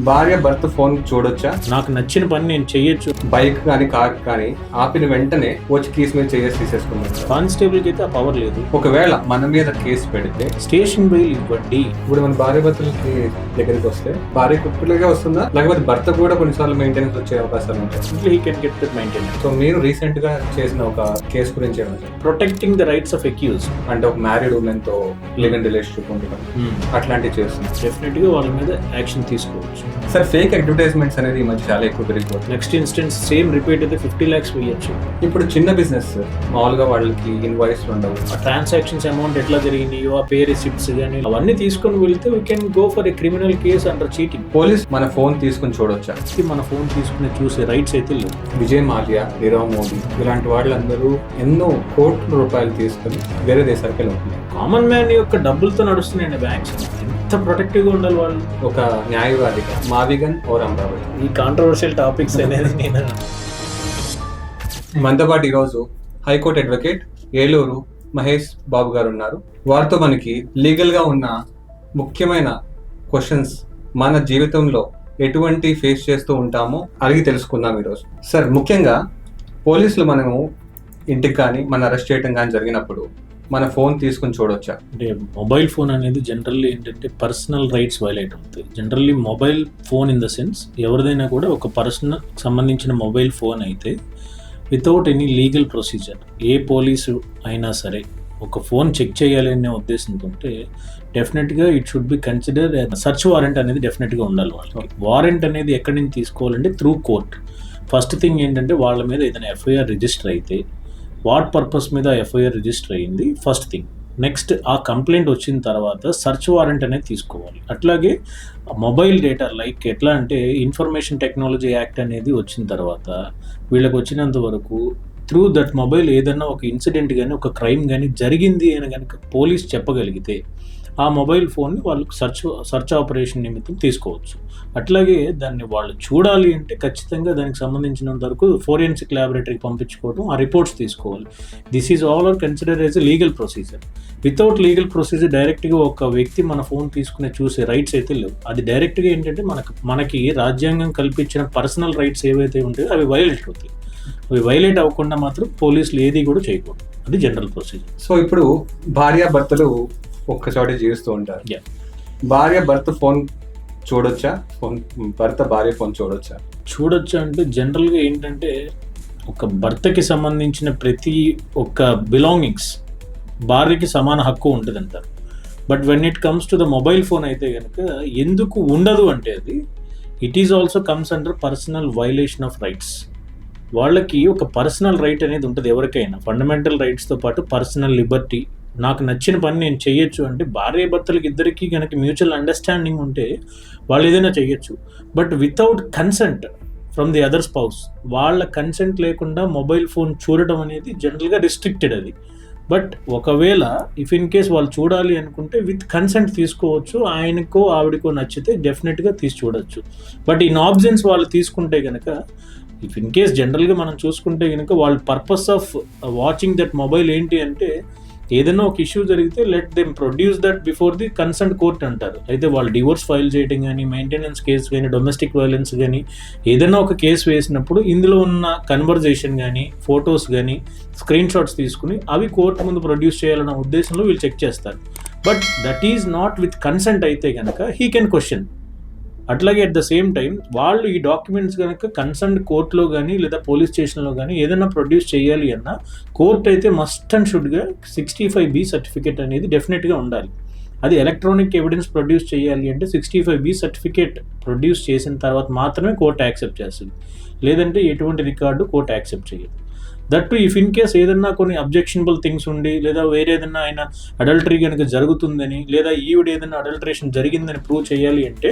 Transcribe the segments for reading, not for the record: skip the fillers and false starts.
భార్య భర్త ఫోన్ చూడొచ్చా? నాకు నచ్చిన పని నేను చెయ్యొచ్చు. బైక్ కానీ కార్ కానీ ఆపిన వెంటనే వచ్చి కేసు మీద చేసి తీసేసుకున్నాను. కానిస్టేబుల్ కి అయితే ఆ పవర్ లేదు. ఒకవేళ మన మీద కేసు పెడితే స్టేషన్ బెయిల్ ఇవ్వండి. ఇప్పుడు మన భార్య భర్తలకి దగ్గరికి వస్తే భార్య కుక్కలుగా వస్తుందా, లేకపోతే భర్త కూడా కొన్నిసార్లు మెయింటెనెన్స్ వచ్చే అవకాశాలు ఉంటాయి. He can get that maintenance. So మీరు రీసెంట్ గా చేసిన ఒక కేసు గురించి ఏమంటారు? Protecting the rights of accused. అంటే ఒక మ్యారీడ్ ఉమెన్ తో లివ్ ఇన్ రిలేషన్షిప్ ఉండడం అట్లాంటివి చేస్తుంది. డెఫినెట్ గా వాళ్ళ మీద యాక్షన్ తీసుకోవచ్చు. సార్, ఫేక్ అడ్వర్టైజ్మెంట్స్ అనేది ఈ మధ్య చాలా ఎక్కువ పెరిగిపోతుంది. నెక్స్ట్ ఇన్స్టెన్స్ సేమ్ రిపీట్ అయితే 50 lakhs వేయచ్చు. ఇప్పుడు చిన్న బిజినెస్ మామూలుగా వాళ్ళకి ఇన్వాయిస్ ఉండవు. ఆ ట్రాన్సాక్షన్స్ అమౌంట్ ఎట్లా జరిగినాయో ఆ పే రిసిప్ట్స్ కానీ అవన్నీ తీసుకొని వెళ్తే we can go for a criminal case under cheating. Police మన ఫోన్ తీసుకుని చూడొచ్చా? మన ఫోన్ తీసుకుని చూసే రైట్స్ అయితే లేవు. విజయ్ మాల్యా, నీరవ్ మోడీ ఇలాంటి వాళ్ళందరూ ఎన్నో కోట్ల రూపాయలు తీసుకుని వేరే దేశాలకు వెళ్తున్నారు. కామన్ మ్యాన్ యొక్క డబ్బులతో నడుస్తున్నాయండి బ్యాంక్స్. ఎంత ప్రొటెక్టివ్ గా ఉండాలి వాళ్ళు. ఒక న్యాయవాదిగా మావిగన్ ఓర్ అమరావతి ఈ కాంట్రవర్షియల్ టాపిక్స్ అనేది నేను మనతో పాటు ఈరోజు హైకోర్టు అడ్వకేట్ ఏలూరు మహేష్ బాబు గారు ఉన్నారు. వారితో మనకి లీగల్ గా ఉన్న ముఖ్యమైన క్వశ్చన్స్ మన జీవితంలో ఎటువంటి ఫేస్ చేస్తూ ఉంటామో అడిగి తెలుసుకుందాం ఈరోజు. సార్, ముఖ్యంగా పోలీసులు మనము ఇంటికి కానీ మన అరెస్ట్ చేయడం కానీ జరిగినప్పుడు మన ఫోన్ తీసుకుని చూడొచ్చా? అంటే మొబైల్ ఫోన్ అనేది జనరల్లీ ఏంటంటే పర్సనల్ రైట్స్ వైలేట్ అవుతాయి. Generally mobile phone in the sense ఎవరిదైనా కూడా ఒక పర్సనల్ సంబంధించిన మొబైల్ ఫోన్ అయితే వితౌట్ ఎనీ లీగల్ ప్రొసీజర్ ఏ పోలీసు అయినా సరే ఒక ఫోన్ చెక్ చేయాలి అనే ఉద్దేశంతో ఉంటే డెఫినెట్గా it should be consider search warrant అనేది డెఫినెట్గా ఉండాలి వాళ్ళకి. వారెంట్ అనేది ఎక్కడి నుంచి తీసుకోవాలంటే త్రూ కోర్ట్. ఫస్ట్ థింగ్ ఏంటంటే వాళ్ళ మీద ఏదైనా ఎఫ్ఐఆర్ రిజిస్టర్ అయితే వాట్ పర్పస్ మీద ఎఫ్ఐఆర్ రిజిస్టర్ అయ్యింది ఫస్ట్ థింగ్. నెక్స్ట్ ఆ కంప్లైంట్ వచ్చిన తర్వాత సర్చ్ వారెంట్ అనేది తీసుకోవాలి. అట్లాగే మొబైల్ డేటా లైక్ ఎట్లా అంటే ఇన్ఫర్మేషన్ టెక్నాలజీ యాక్ట్ అనేది వచ్చిన తర్వాత వీళ్ళకి వచ్చినంత వరకు త్రూ దట్ మొబైల్ ఏదన్నా ఒక ఇన్సిడెంట్ కానీ ఒక క్రైమ్ కానీ జరిగింది అని కనుక పోలీస్ చెప్పగలిగితే ఆ మొబైల్ ఫోన్ని వాళ్ళకి సర్చ్ ఆపరేషన్ నిమిత్తం తీసుకోవచ్చు. అట్లాగే దాన్ని వాళ్ళు చూడాలి అంటే ఖచ్చితంగా దానికి సంబంధించినంత వరకు ఫోరెన్సిక్ ల్యాబొరేటరీకి పంపించుకోవడం, ఆ రిపోర్ట్స్ తీసుకోవాలి. This is all are consider as a legal procedure. Without legal procedure డైరెక్ట్గా ఒక వ్యక్తి మన ఫోన్ తీసుకునే చూసే రైట్స్ అయితే లేవు. అది డైరెక్ట్గా ఏంటంటే మనకి రాజ్యాంగం కల్పించిన పర్సనల్ రైట్స్ ఏవైతే ఉంటాయో అవి వైలేట్ అవుతాయి. అవి వైలేట్ అవ్వకుండా మాత్రం పోలీసులు ఏది కూడా చేయకూడదు. అది జనరల్ ప్రొసీజర్. సో ఇప్పుడు భార్య భర్తలు ఒక్కచోటే జీవిస్తూ ఉంటారు. భార్య భర్త ఫోన్ చూడొచ్చా? భర్త భార్య ఫోన్ చూడొచ్చా? చూడొచ్చా అంటే జనరల్గా ఏంటంటే ఒక భర్తకి సంబంధించిన ప్రతి ఒక్క బిలాంగింగ్స్ భార్యకి సమాన హక్కు ఉంటుంది అంటారు. But when it comes to the mobile phone అయితే కనుక ఎందుకు ఉండదు అంటే అది it is also comes under personal violation of rights. వాళ్ళకి ఒక పర్సనల్ రైట్ అనేది ఉంటుంది ఎవరికైనా. ఫండమెంటల్ రైట్స్తో పాటు పర్సనల్ లిబర్టీ, నాకు నచ్చిన పని నేను చెయ్యొచ్చు అంటే భార్య భర్తలకి ఇద్దరికి కనుక మ్యూచువల్ అండర్స్టాండింగ్ ఉంటే వాళ్ళు ఏదైనా చెయ్యొచ్చు. But without consent from the other spouse, వాళ్ళ కన్సెంట్ లేకుండా మొబైల్ ఫోన్ చూడడం అనేది జనరల్గా రిస్ట్రిక్టెడ్ అది. బట్ ఒకవేళ ఇఫ్ ఇన్ కేస్ వాళ్ళు చూడాలి అనుకుంటే విత్ కన్సెంట్ తీసుకోవచ్చు. ఆయనకో ఆవిడకో నచ్చితే డెఫినెట్గా తీసి చూడొచ్చు. బట్ ఇన్ ఆబ్సెన్స్ వాళ్ళు తీసుకుంటే కనుక ఇఫ్ ఇన్ కేస్ జనరల్గా మనం చూసుకుంటే కనుక వాళ్ళ purpose of watching that mobile ఏంటి అంటే ఏదైనా ఒక ఇష్యూ జరిగితే let them produce that before the concern court అంటారు. అయితే వాళ్ళు డివోర్స్ ఫైల్ చేయడం కానీ, మెయింటెనెన్స్ కేసు కానీ, డొమెస్టిక్ వైలెన్స్ కానీ ఏదైనా ఒక కేసు వేసినప్పుడు ఇందులో ఉన్న కన్వర్జేషన్ కానీ, ఫొటోస్ కానీ, స్క్రీన్ షాట్స్ తీసుకుని అవి కోర్టు ముందు ప్రొడ్యూస్ చేయాలన్న ఉద్దేశంలో వీళ్ళు చెక్ చేస్తారు. But that is not with consent అయితే కనుక హీ కెన్ క్వశ్చన్. అట్లాగే అట్ ద సేమ్ టైం వాళ్ళు ఈ డాక్యుమెంట్స్ కనుక కన్సర్న్ కోర్టులో కానీ లేదా పోలీస్ స్టేషన్లో కానీ ఏదైనా ప్రొడ్యూస్ చేయాలి అన్నా కోర్ట్ అయితే మస్ట్ అండ్ షుడ్గా 65B సర్టిఫికేట్ అనేది డెఫినెట్గా ఉండాలి. అది ఎలక్ట్రానిక్ ఎవిడెన్స్ ప్రొడ్యూస్ చేయాలి అంటే 65B సర్టిఫికేట్ ప్రొడ్యూస్ చేసిన తర్వాత మాత్రమే కోర్టు యాక్సెప్ట్ చేస్తుంది. లేదంటే ఎటువంటి రికార్డు కోర్టు యాక్సెప్ట్ చేయదు. That to if in case ఏదన్నా కొన్ని అబ్జెక్షనబుల్ థింగ్స్ ఉండి లేదా వేరే ఏదన్నా ఆయన అడల్టరీ కనుక జరుగుతుందని లేదా ఈవిడ ఏదైనా అడల్టరేషన్ జరిగిందని ప్రూవ్ చేయాలి అంటే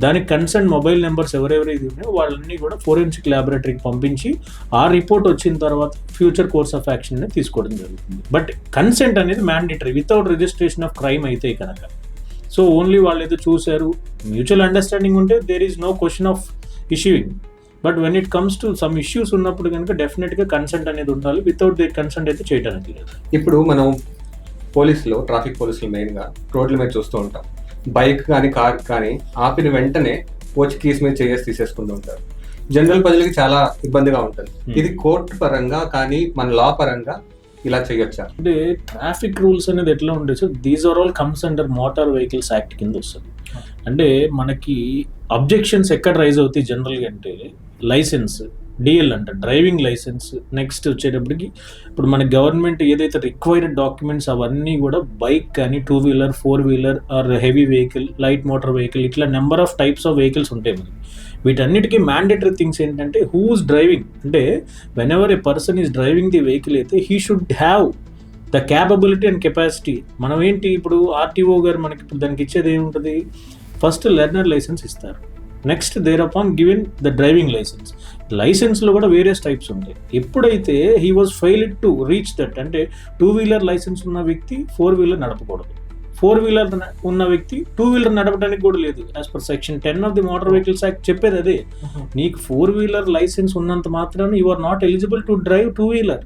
దానికి కన్సర్న్ మొబైల్ నెంబర్స్ ఎవరెవరైతే ఉన్నాయో వాళ్ళన్నీ కూడా ఫోరెన్సిక్ ల్యాబొరేటరీకి పంపించి ఆ రిపోర్ట్ వచ్చిన తర్వాత ఫ్యూచర్ కోర్స్ ఆఫ్ యాక్షన్ అనేది తీసుకోవడం జరుగుతుంది. బట్ కన్సెంట్ అనేది mandatory without registration of crime అయితే కనుక. సో ఓన్లీ వాళ్ళు ఏదో చూశారు, మ్యూచువల్ అండర్స్టాండింగ్ ఉంటే there is no question of issuing. But when it comes to some issues ఉన్నప్పుడు కనుక డెఫినెట్గా కన్సెంట్ అనేది ఉండాలి. వితౌట్ ది కన్సెంట్ అయితే చేయడానికి లేదు. ఇప్పుడు మనం పోలీసులు, ట్రాఫిక్ పోలీసులు మెయిన్గా రోడ్ల మీద చూస్తూ ఉంటాం. బైక్ కానీ కార్ కానీ ఆపిన వెంటనే వచ్చి కీస్ మీద చేసి తీసేసుకుంటూ ఉంటారు. జనరల్ ప్రజలకి చాలా ఇబ్బందిగా ఉంటుంది. ఇది కోర్టు పరంగా కానీ మన లా పరంగా ఇలా చేయొచ్చా? అంటే ట్రాఫిక్ రూల్స్ అనేది ఎట్లా ఉండే sir, these are all comes under motor vehicles act కింద వస్తుంది. అంటే మనకి అబ్జెక్షన్స్ ఎక్కడ రైజ్ అవుతాయి జనరల్గా అంటే లైసెన్స్, డిఎల్ అంట డ్రైవింగ్ లైసెన్స్. నెక్స్ట్ వచ్చేటప్పటికి ఇప్పుడు మన గవర్నమెంట్ ఏదైతే రిక్వైర్డ్ డాక్యుమెంట్స్ అవన్నీ కూడా బైక్ కానీ 2 wheeler 4 wheeler or heavy vehicle, light motor vehicle, ఇట్లా number of types of vehicles ఉంటాయి మనకి. వీటన్నిటికీ మ్యాండేటరీ థింగ్స్ ఏంటంటే హూ ఈస్ డ్రైవింగ్, అంటే whenever a person is driving the vehicle అయితే he should have the capability and capacity. మనం ఏంటి ఇప్పుడు ఆర్టీఓ గారు మనకి ఇప్పుడు దానికి ఇచ్చేది ఏముంటుంది, ఫస్ట్ లెర్నర్ లైసెన్స్ ఇస్తారు, next thereupon given the driving licence. లైసెన్స్లో కూడా వేరియస్ టైప్స్ ఉంటాయి. ఎప్పుడైతే he was failed to reach that, అంటే 2 వీలర్ లైసెన్స్ ఉన్న వ్యక్తి 4 వీలర్ నడపకూడదు, 4 వీలర్ ఉన్న వ్యక్తి 2 వీలర్ నడపడానికి కూడా లేదు. As per section 10 of the motor vehicles act చెప్పేది అదే. నీకు 4 వీలర్ లైసెన్స్ ఉన్నంత మాత్రాన you are not eligible to drive 2 wheeler.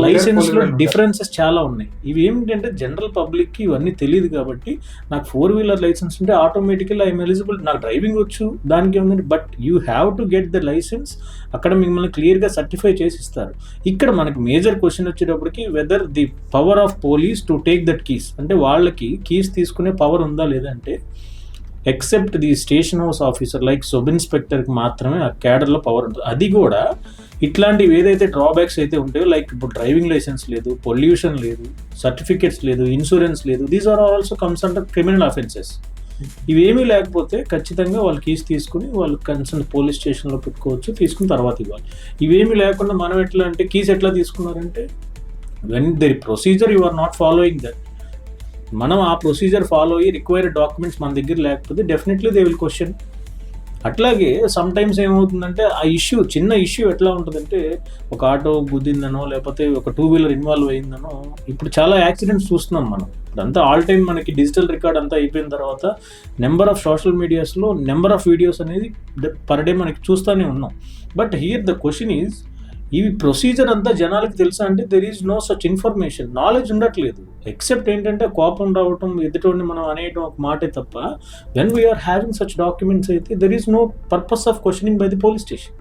Licence లో డిఫరెన్సెస్ చాలా ఉన్నాయి. ఇవి ఏమిటంటే జనరల్ పబ్లిక్ కి ఇవన్నీ తెలియదు కాబట్టి నాకు 4 వీలర్ లైసెన్స్ ఉంటే ఆటోమేటికల్ ఐఎమ్ ఎలిజిబుల్, నాకు డ్రైవింగ్ వచ్చు, దానికి ఏముంది. But you have to get the licence. అక్కడ మిమ్మల్ని క్లియర్ గా సర్టిఫై చేసి ఇస్తారు. ఇక్కడ మనకి మేజర్ క్వశ్చన్ వచ్చేటప్పటికి whether the power of police to take that keys, అంటే వాళ్ళకి కీస్ తీసుకునే పవర్ ఉందా లేదంటే except the station house officer like sub ఇన్స్పెక్టర్కి మాత్రమే ఆ క్యాడర్లో పవర్ ఉంటుంది. అది కూడా ఇట్లాంటివి ఏదైతే డ్రాబ్యాక్స్ అయితే ఉంటాయో, లైక్ ఇప్పుడు డ్రైవింగ్ లైసెన్స్ లేదు, పొల్యూషన్ లేదు, సర్టిఫికేట్స్ లేదు, ఇన్సూరెన్స్ లేదు, these are also comes under criminal offences. ఇవేమీ లేకపోతే ఖచ్చితంగా వాళ్ళు కీస్ తీసుకుని వాళ్ళు కన్సర్న్ పోలీస్ స్టేషన్లో పెట్టుకోవచ్చు, తీసుకుని తర్వాత ఇవ్వాలి. ఇవేమీ లేకుండా మనం ఎట్లా అంటే కీస్ ఎట్లా తీసుకున్నారంటే when there procedure you are not following that, మనం ఆ ప్రొసీజర్ ఫాలో అయ్యి రిక్వైర్డ్ డాక్యుమెంట్స్ మన దగ్గర లేకపోతే డెఫినెట్లీ దే విల్ క్వశ్చన్. అట్లాగే సమ్ టైమ్స్ ఏమవుతుందంటే ఆ ఇష్యూ, చిన్న ఇష్యూ ఎట్లా ఉంటుందంటే ఒక ఆటో గుద్దిందనో లేకపోతే ఒక 2 వీలర్ ఇన్వాల్వ్ అయిందనో, ఇప్పుడు చాలా యాక్సిడెంట్స్ చూస్తున్నాం మనం. ఇదంతా ఆల్ టైమ్ మనకి డిజిటల్ రికార్డ్ అంతా అయిపోయిన తర్వాత నెంబర్ ఆఫ్ సోషల్ మీడియాస్లో నెంబర్ ఆఫ్ వీడియోస్ అనేది పర్ డే మనకి చూస్తూనే ఉన్నాం. But here the question is, ఈ ప్రొసీజర్ అంతా జనాలకు తెలుసా అంటే there is no such information, knowledge ఉండట్లేదు. ఎక్సెప్ట్ ఏంటంటే కోపం రావటం, ఎదుటోడిని మనం అనేయటం ఒక మాటే తప్ప when we are having such documents అయితే there is no purpose of questioning by the police station.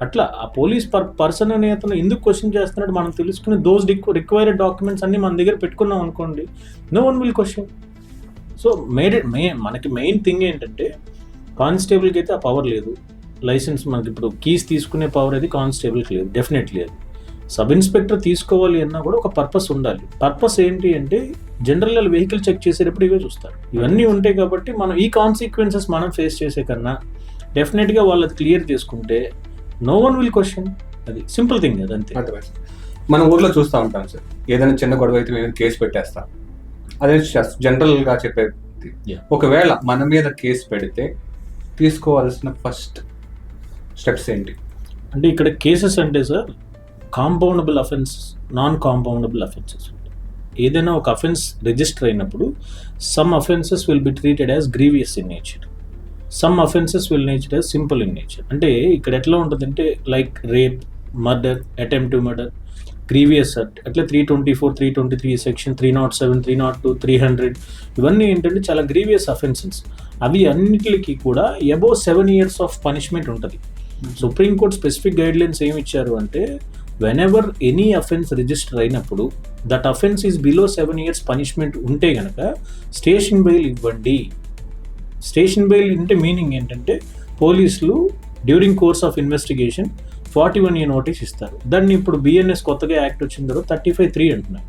అట్లా ఆ పోలీస్ పర్సన్ అనే అతను ఎందుకు క్వశ్చన్ చేస్తున్నాడు మనం తెలుసుకుని దోస్ రిక్వైర్డ్ డాక్యుమెంట్స్ అన్ని మన దగ్గర పెట్టుకున్నాం అనుకోండి, no one will question. So మనకి మెయిన్ థింగ్ ఏంటంటే కానిస్టేబుల్కి అయితే ఆ పవర్ లేదు. లైసెన్స్ మనకి ఇప్పుడు కీస్ తీసుకునే పవర్ అది కానిస్టేబుల్కి లేదు, డెఫినెట్లీ అది. సబ్ ఇన్స్పెక్టర్ తీసుకోవాలి అన్నా కూడా ఒక పర్పస్ ఉండాలి. పర్పస్ ఏంటి అంటే జనరల్ వెహికల్ చెక్ చేసేటప్పుడు ఇవే చూస్తారు. ఇవన్నీ ఉంటాయి కాబట్టి మనం ఈ కాన్సిక్వెన్సెస్ మనం ఫేస్ చేసే కన్నా డెఫినెట్గా వాళ్ళది క్లియర్ చేసుకుంటే నో వన్ విల్ క్వశ్చన్. అది సింపుల్ థింగ్ అది, అంతే. మన ఊర్లో చూస్తూ ఉంటాం సార్, ఏదైనా చిన్న గొడవ అయితే మేము కేసు పెట్టేస్తాం, అదే జనరల్గా చెప్పేది. ఒకవేళ మన మీద కేసు పెడితే తీసుకోవాల్సిన ఫస్ట్ స్టెప్స్ ఏంటి అంటే ఇక్కడ కేసెస్ అంటే sir compoundable offences, non compoundable offences. ఏదైనా ఒక అఫెన్స్ రిజిస్టర్ అయినప్పుడు some offences will be treated as grievous in nature, some offences will nature as simple in nature. అంటే ఇక్కడ ఎట్లా ఉంటుందంటే like rape, murder, attempt to murder, grievous అట్లా 324, 323 section, 307, 302, 300 ఇవన్నీ ఏంటంటే చాలా గ్రీవియస్ అఫెన్సెస్. అవి అన్నిటికీ కూడా అబోవ్ 7 years ఆఫ్ పనిష్మెంట్ ఉంటుంది. సుప్రీంకోర్టు స్పెసిఫిక్ గైడ్లైన్స్ ఏమి ఇచ్చారు అంటే whenever any offence register అయినప్పుడు that offence is below 7 years punishment ఉంటే కనుక స్టేషన్ బెయిల్ ఇవ్వండి. స్టేషన్ బెయిల్ అంటే మీనింగ్ ఏంటంటే పోలీసులు during course of investigation 41A notice ఇస్తారు. దాన్ని ఇప్పుడు బిఎన్ఎస్ కొత్తగా యాక్ట్ వచ్చిన తర్వాత 35(3) అంటున్నారు.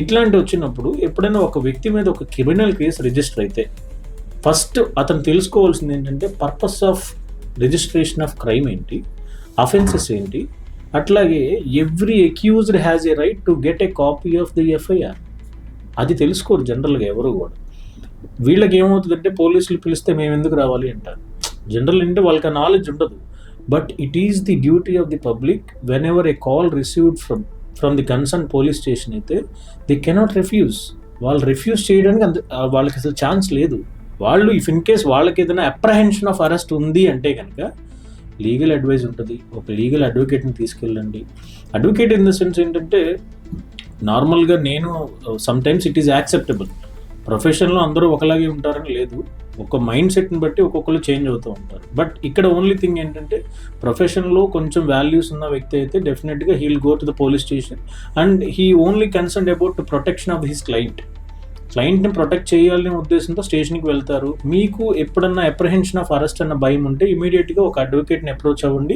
ఇట్లాంటి వచ్చినప్పుడు ఎప్పుడైనా ఒక వ్యక్తి మీద ఒక క్రిమినల్ కేసు రిజిస్టర్ అయితే ఫస్ట్ అతను తెలుసుకోవాల్సింది ఏంటంటే purpose of registration of crime ఏంటి, అఫెన్సెస్ ఏంటి. అట్లాగే every accused has a right to get a copy of the FIR. అది తెలుసుకోరు జనరల్గా ఎవరు కూడా. వీళ్ళకి ఏమవుతుందంటే పోలీసులు పిలిస్తే మేము ఎందుకు రావాలి అంటారు. జనరల్ అంటే వాళ్ళకి ఆ నాలెడ్జ్ ఉండదు. But it is the duty of the public when ever A call received from the concern police station అయితే దే కెనాట్ రిఫ్యూజ్. వాళ్ళు రిఫ్యూజ్ చేయడానికి వాళ్ళకి అసలు ఛాన్స్ లేదు. వాళ్ళు ఇఫ్ ఇన్ కేస్ వాళ్ళకి ఏదైనా అప్రహెన్షన్ ఆఫ్ అరెస్ట్ ఉంది అంటే కనుక లీగల్ అడ్వైజ్ ఉంటుంది. ఒక లీగల్ అడ్వకేట్ని తీసుకెళ్ళండి. అడ్వకేట్ ఇన్ ద సెన్స్ ఏంటంటే నార్మల్గా నేను some times it is acceptable. ప్రొఫెషన్లో అందరూ ఒకలాగే ఉంటారని లేదు. ఒక మైండ్ సెట్ని బట్టి ఒక్కొక్కరు చేంజ్ అవుతూ ఉంటారు. బట్ ఇక్కడ ఓన్లీ థింగ్ ఏంటంటే ప్రొఫెషన్లో కొంచెం వాల్యూస్ ఉన్న వ్యక్తి అయితే డెఫినెట్గా he'll go to the police station and he only concern about protection of his క్లయింట్ని ప్రొటెక్ట్ చేయాలనే ఉద్దేశంతో స్టేషన్కి వెళ్తారు. మీకు ఎప్పుడన్నా అప్రహెన్షన్ ఆఫ్ అరెస్ట్ అన్న భయం ఉంటే ఇమీడియట్గా ఒక అడ్వకేట్ని అప్రోచ్ అవ్వండి,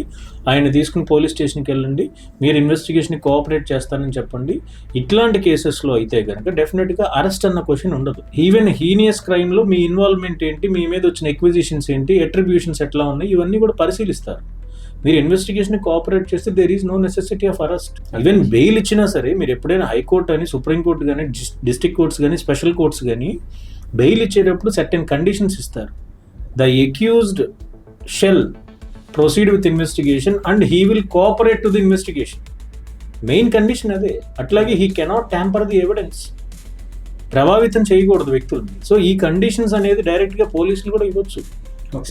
ఆయన తీసుకుని పోలీస్ స్టేషన్కి వెళ్ళండి, మీరు ఇన్వెస్టిగేషన్కి కోఆపరేట్ చేస్తారని చెప్పండి. ఇట్లాంటి కేసెస్లో అయితే కనుక డెఫినెట్గా అరెస్ట్ అన్న క్వశ్చన్ ఉండదు. ఈవెన్ హీనియస్ క్రైమ్లో మీ ఇన్వాల్వ్మెంట్ ఏంటి, మీ మీద వచ్చిన ఎక్విజిషన్స్ ఏంటి, అట్రిబ్యూషన్స్ ఎట్లా ఉన్నాయి, ఇవన్నీ కూడా పరిశీలిస్తారు. మీరు ఇన్వెస్టిగేషన్ కోఆపరేట్ చేస్తే there is no necessity of arrest. Even bail ఇచ్చినా సరే మీరు ఎప్పుడైనా హైకోర్టు అని, సుప్రీంకోర్టు కానీ, డిస్ట్రిక్ట్ కోర్ట్స్ కానీ, స్పెషల్ కోర్ట్స్ కానీ బెయిల్ ఇచ్చేటప్పుడు సర్టెన్ కండిషన్స్ ఇస్తారు. The accused shall proceed with investigation and he will cooperate to the investigation. Main condition అదే. అట్లాగే he cannot tamper the evidence, ప్రభావితం చేయకూడదు వ్యక్తుల్ని. సో ఈ కండిషన్స్ అనేది డైరెక్ట్గా పోలీసులు కూడా ఇవ్వచ్చు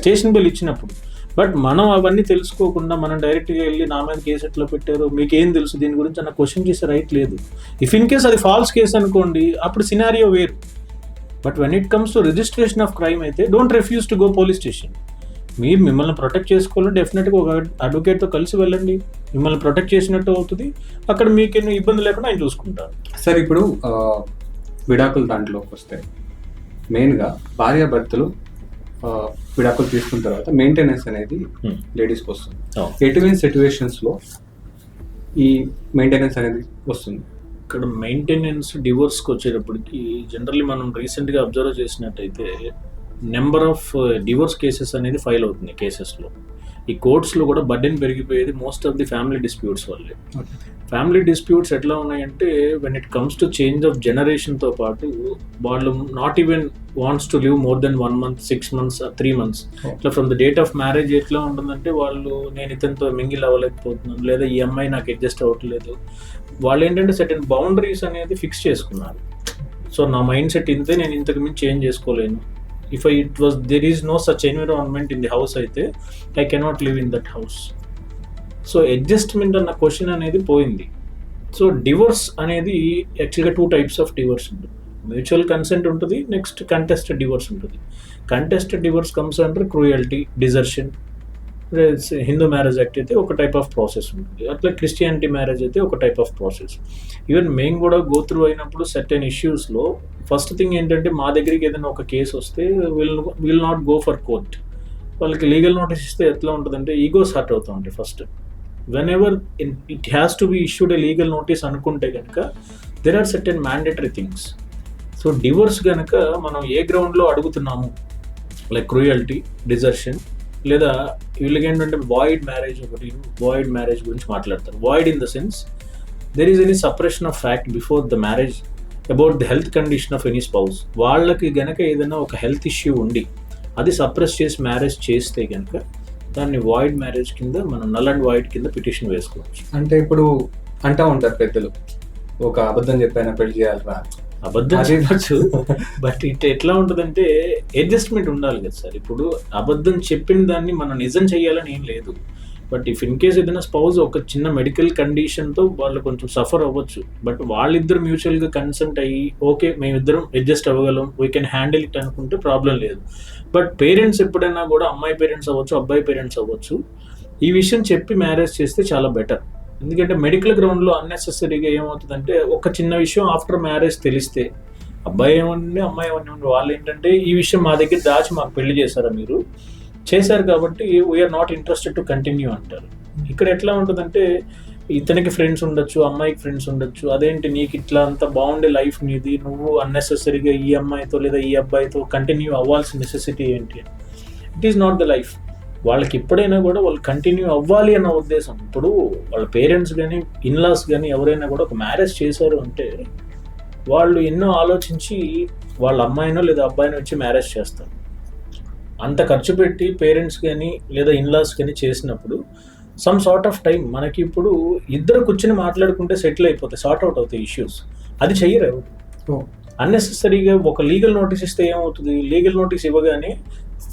స్టేషన్ బెల్ ఇచ్చినప్పుడు. బట్ మనం అవన్నీ తెలుసుకోకుండా మనం డైరెక్ట్గా వెళ్ళి నా మీద కేసు ఎట్లా పెట్టారు, మీకేం తెలుసు దీని గురించి అన్న క్వశ్చన్ చేసే రైట్ లేదు. ఇఫ్ ఇన్ కేస్ అది ఫాల్స్ కేసు అనుకోండి, అప్పుడు సినారియో వేరు. But when it comes to registration of crime అయితే don't refuse to go police station. మీరు మిమ్మల్ని ప్రొటెక్ట్ చేసుకోవాలంటే డెఫినెట్గా ఒక అడ్వకేట్తో కలిసి వెళ్ళండి, మిమ్మల్ని ప్రొటెక్ట్ చేసినట్టు అవుతుంది. అక్కడ మీకు ఇబ్బంది లేకుండా ఆయన చూసుకుంటారు. సార్ ఇప్పుడు విడాకుల దాంట్లోకి వస్తే మెయిన్గా భార్యాభర్తలు విడాకులు తీసుకున్న తర్వాత మెయింటెనెన్స్ అనేది లేడీస్కి వస్తుంది. ఎటువంటి సిచ్యువేషన్స్లో ఈ మెయింటెనెన్స్ అనేది వస్తుంది? ఇక్కడ మెయింటెనెన్స్ డివోర్స్కి వచ్చేటప్పటికి జనరల్లీ మనం రీసెంట్గా అబ్జర్వ్ చేసినట్టయితే నెంబర్ ఆఫ్ డివోర్స్ కేసెస్ అనేది ఫైల్ అవుతుంది కేసెస్లో. ఈ కోర్ట్స్లో కూడా బర్డెన్ పెరిగిపోయేది most of the family disputes వల్లే. ఫ్యామిలీ డిస్ప్యూట్స్ ఎట్లా ఉన్నాయంటే when it comes to change of జనరేషన్తో పాటు వాళ్ళు not even wants to live more than 1 month, 6 months, 3 months. ఇట్లా from the date of marriage ఎట్లా ఉంటుందంటే వాళ్ళు నేను ఇతనితో మింగిల్ అవ్వలేకపోతున్నాను, లేదా ఈ అమ్మాయి నాకు అడ్జస్ట్ అవ్వట్లేదు. వాళ్ళు ఏంటంటే సర్టెన్ బౌండరీస్ అనేది ఫిక్స్ చేసుకున్నారు. సో నా మైండ్ సెట్ ఇంతే, నేను ఇంతకు మించి చేంజ్ చేసుకోలేను. If there is no such environment in the house అయితే I cannot live in that house. So adjustment అన్న క్వశ్చన్ అనేది పోయింది. సో డివోర్స్ అనేది యాక్చువల్గా 2 types ఆఫ్ డివోర్స్ ఉంటుంది. మ్యూచువల్ కన్సెంట్ ఉంటుంది, నెక్స్ట్ కంటెస్టెడ్ డివోర్స్ ఉంటుంది. Contested divorce comes under cruelty, desertion. Hindu marriage act అయితే ఒక టైప్ ఆఫ్ ప్రాసెస్ ఉంటుంది, అట్లా క్రిస్టియానిటీ మ్యారేజ్ అయితే ఒక టైప్ ఆఫ్ ప్రాసెస్. ఈవెన్ మేము కూడా గో త్రూ అయినప్పుడు సర్టెన్ ఇష్యూస్లో ఫస్ట్ థింగ్ ఏంటంటే మా దగ్గరికి ఏదైనా ఒక కేసు వస్తే will not go for court. వాళ్ళకి లీగల్ నోటీస్ ఇస్తే ఎట్లా ఉంటుందంటే ఈగోస్ హర్ట్ అవుతూ ఉంటాయి. First whenever it has to be issued a legal notice అనుకుంటే కనుక there are certain mandatory things. So divorce కనుక మనం ఏ గ్రౌండ్లో అడుగుతున్నాము, లైక్ క్రూయల్టీ, డిజర్షన్, లేదా వీళ్ళకి ఏంటంటే వాయిడ్ మ్యారేజ్, ఒకటి వాయిడ్ మ్యారేజ్ గురించి మాట్లాడతారు. Void in the sense there is any separation of fact before the marriage about the health condition of any spouse. వాళ్ళకి గనక ఏదైనా ఒక హెల్త్ ఇష్యూ ఉండి అది సప్రెస్ చేసి మ్యారేజ్ చేస్తే కనుక దాన్ని వాయిడ్ మ్యారేజ్ కింద మనం నల్ అండ్ వాయిడ్ కింద పిటిషన్ వేసుకోవచ్చు. అంటే ఇప్పుడు అంటూ ఉంటారు పెద్దలు, ఒక అబద్ధం చెప్పైనా పెళ్లి చేయాలరా. అబద్ధం చెప్పచ్చు, బట్ ఇట్ ఎట్లా ఉంటుందంటే అడ్జస్ట్మెంట్ ఉండాలి కదా సార్. ఇప్పుడు అబద్ధం చెప్పిన దాన్ని మనం నిజం చేయాలని ఏం లేదు. బట్ ఇఫ్ ఇన్ కేస్ ఏదైనా స్పౌజ్ ఒక చిన్న మెడికల్ కండిషన్తో వాళ్ళు కొంచెం సఫర్ అవ్వచ్చు, బట్ వాళ్ళిద్దరు మ్యూచువల్గా కన్సెంట్ అయ్యి ఓకే మేమిద్దరం అడ్జస్ట్ అవ్వగలం, వీ కెన్ హ్యాండిల్ ఇట్ అనుకుంటే ప్రాబ్లం లేదు. బట్ పేరెంట్స్ ఎప్పుడైనా కూడా అమ్మాయి పేరెంట్స్ అవ్వచ్చు, అబ్బాయి పేరెంట్స్ అవ్వచ్చు, ఈ విషయం చెప్పి మ్యారేజ్ చేస్తే చాలా బెటర్. ఎందుకంటే మెడికల్ గ్రౌండ్లో అన్నెసెసరీగా ఏమవుతుందంటే ఒక చిన్న విషయం ఆఫ్టర్ మ్యారేజ్ తెలిస్తే అబ్బాయి ఏమండి అమ్మాయి ఏమన్నా వాళ్ళు ఏంటంటే ఈ విషయం మా దగ్గర దాచి మాకు పెళ్లి చేశారా, మీరు చేశారు కాబట్టి we are not interested to continue అంటారు. ఇక్కడ ఎట్లా ఉంటుందంటే ఇతనికి ఫ్రెండ్స్ ఉండొచ్చు, అమ్మాయికి ఫ్రెండ్స్ ఉండొచ్చు, అదేంటి నీకు ఇట్లా అంత బాగుండే లైఫ్ నీది, నువ్వు అన్నెసెసరీగా ఈ అమ్మాయితో లేదా ఈ అబ్బాయితో కంటిన్యూ అవ్వాల్సిన నెసెసిటీ ఏంటి? It is not the life. వాళ్ళకి ఎప్పుడైనా కూడా వాళ్ళు కంటిన్యూ అవ్వాలి అన్న ఉద్దేశం. ఇప్పుడు వాళ్ళ పేరెంట్స్ కానీ ఇన్లాస్ కానీ ఎవరైనా కూడా ఒక మ్యారేజ్ చేశారు అంటే వాళ్ళు ఎన్నో ఆలోచించి వాళ్ళ అమ్మాయినో లేదా అబ్బాయినో వచ్చి మ్యారేజ్ చేస్తారు. అంత ఖర్చు పెట్టి పేరెంట్స్ కానీ లేదా ఇన్లాస్ కానీ చేసినప్పుడు సమ్ సార్ట్ ఆఫ్ టైం మనకి ఇప్పుడు ఇద్దరు కూర్చొని మాట్లాడుకుంటే సెటిల్ అయిపోతాయి, సార్ట్ అవుట్ అవుతాయి ఇష్యూస్. అది చెయ్యరు ఎవరు. అన్నెసెసరీగా ఒక లీగల్ నోటీస్ ఇస్తే ఏమవుతుంది, లీగల్ నోటీస్ ఇవ్వగానే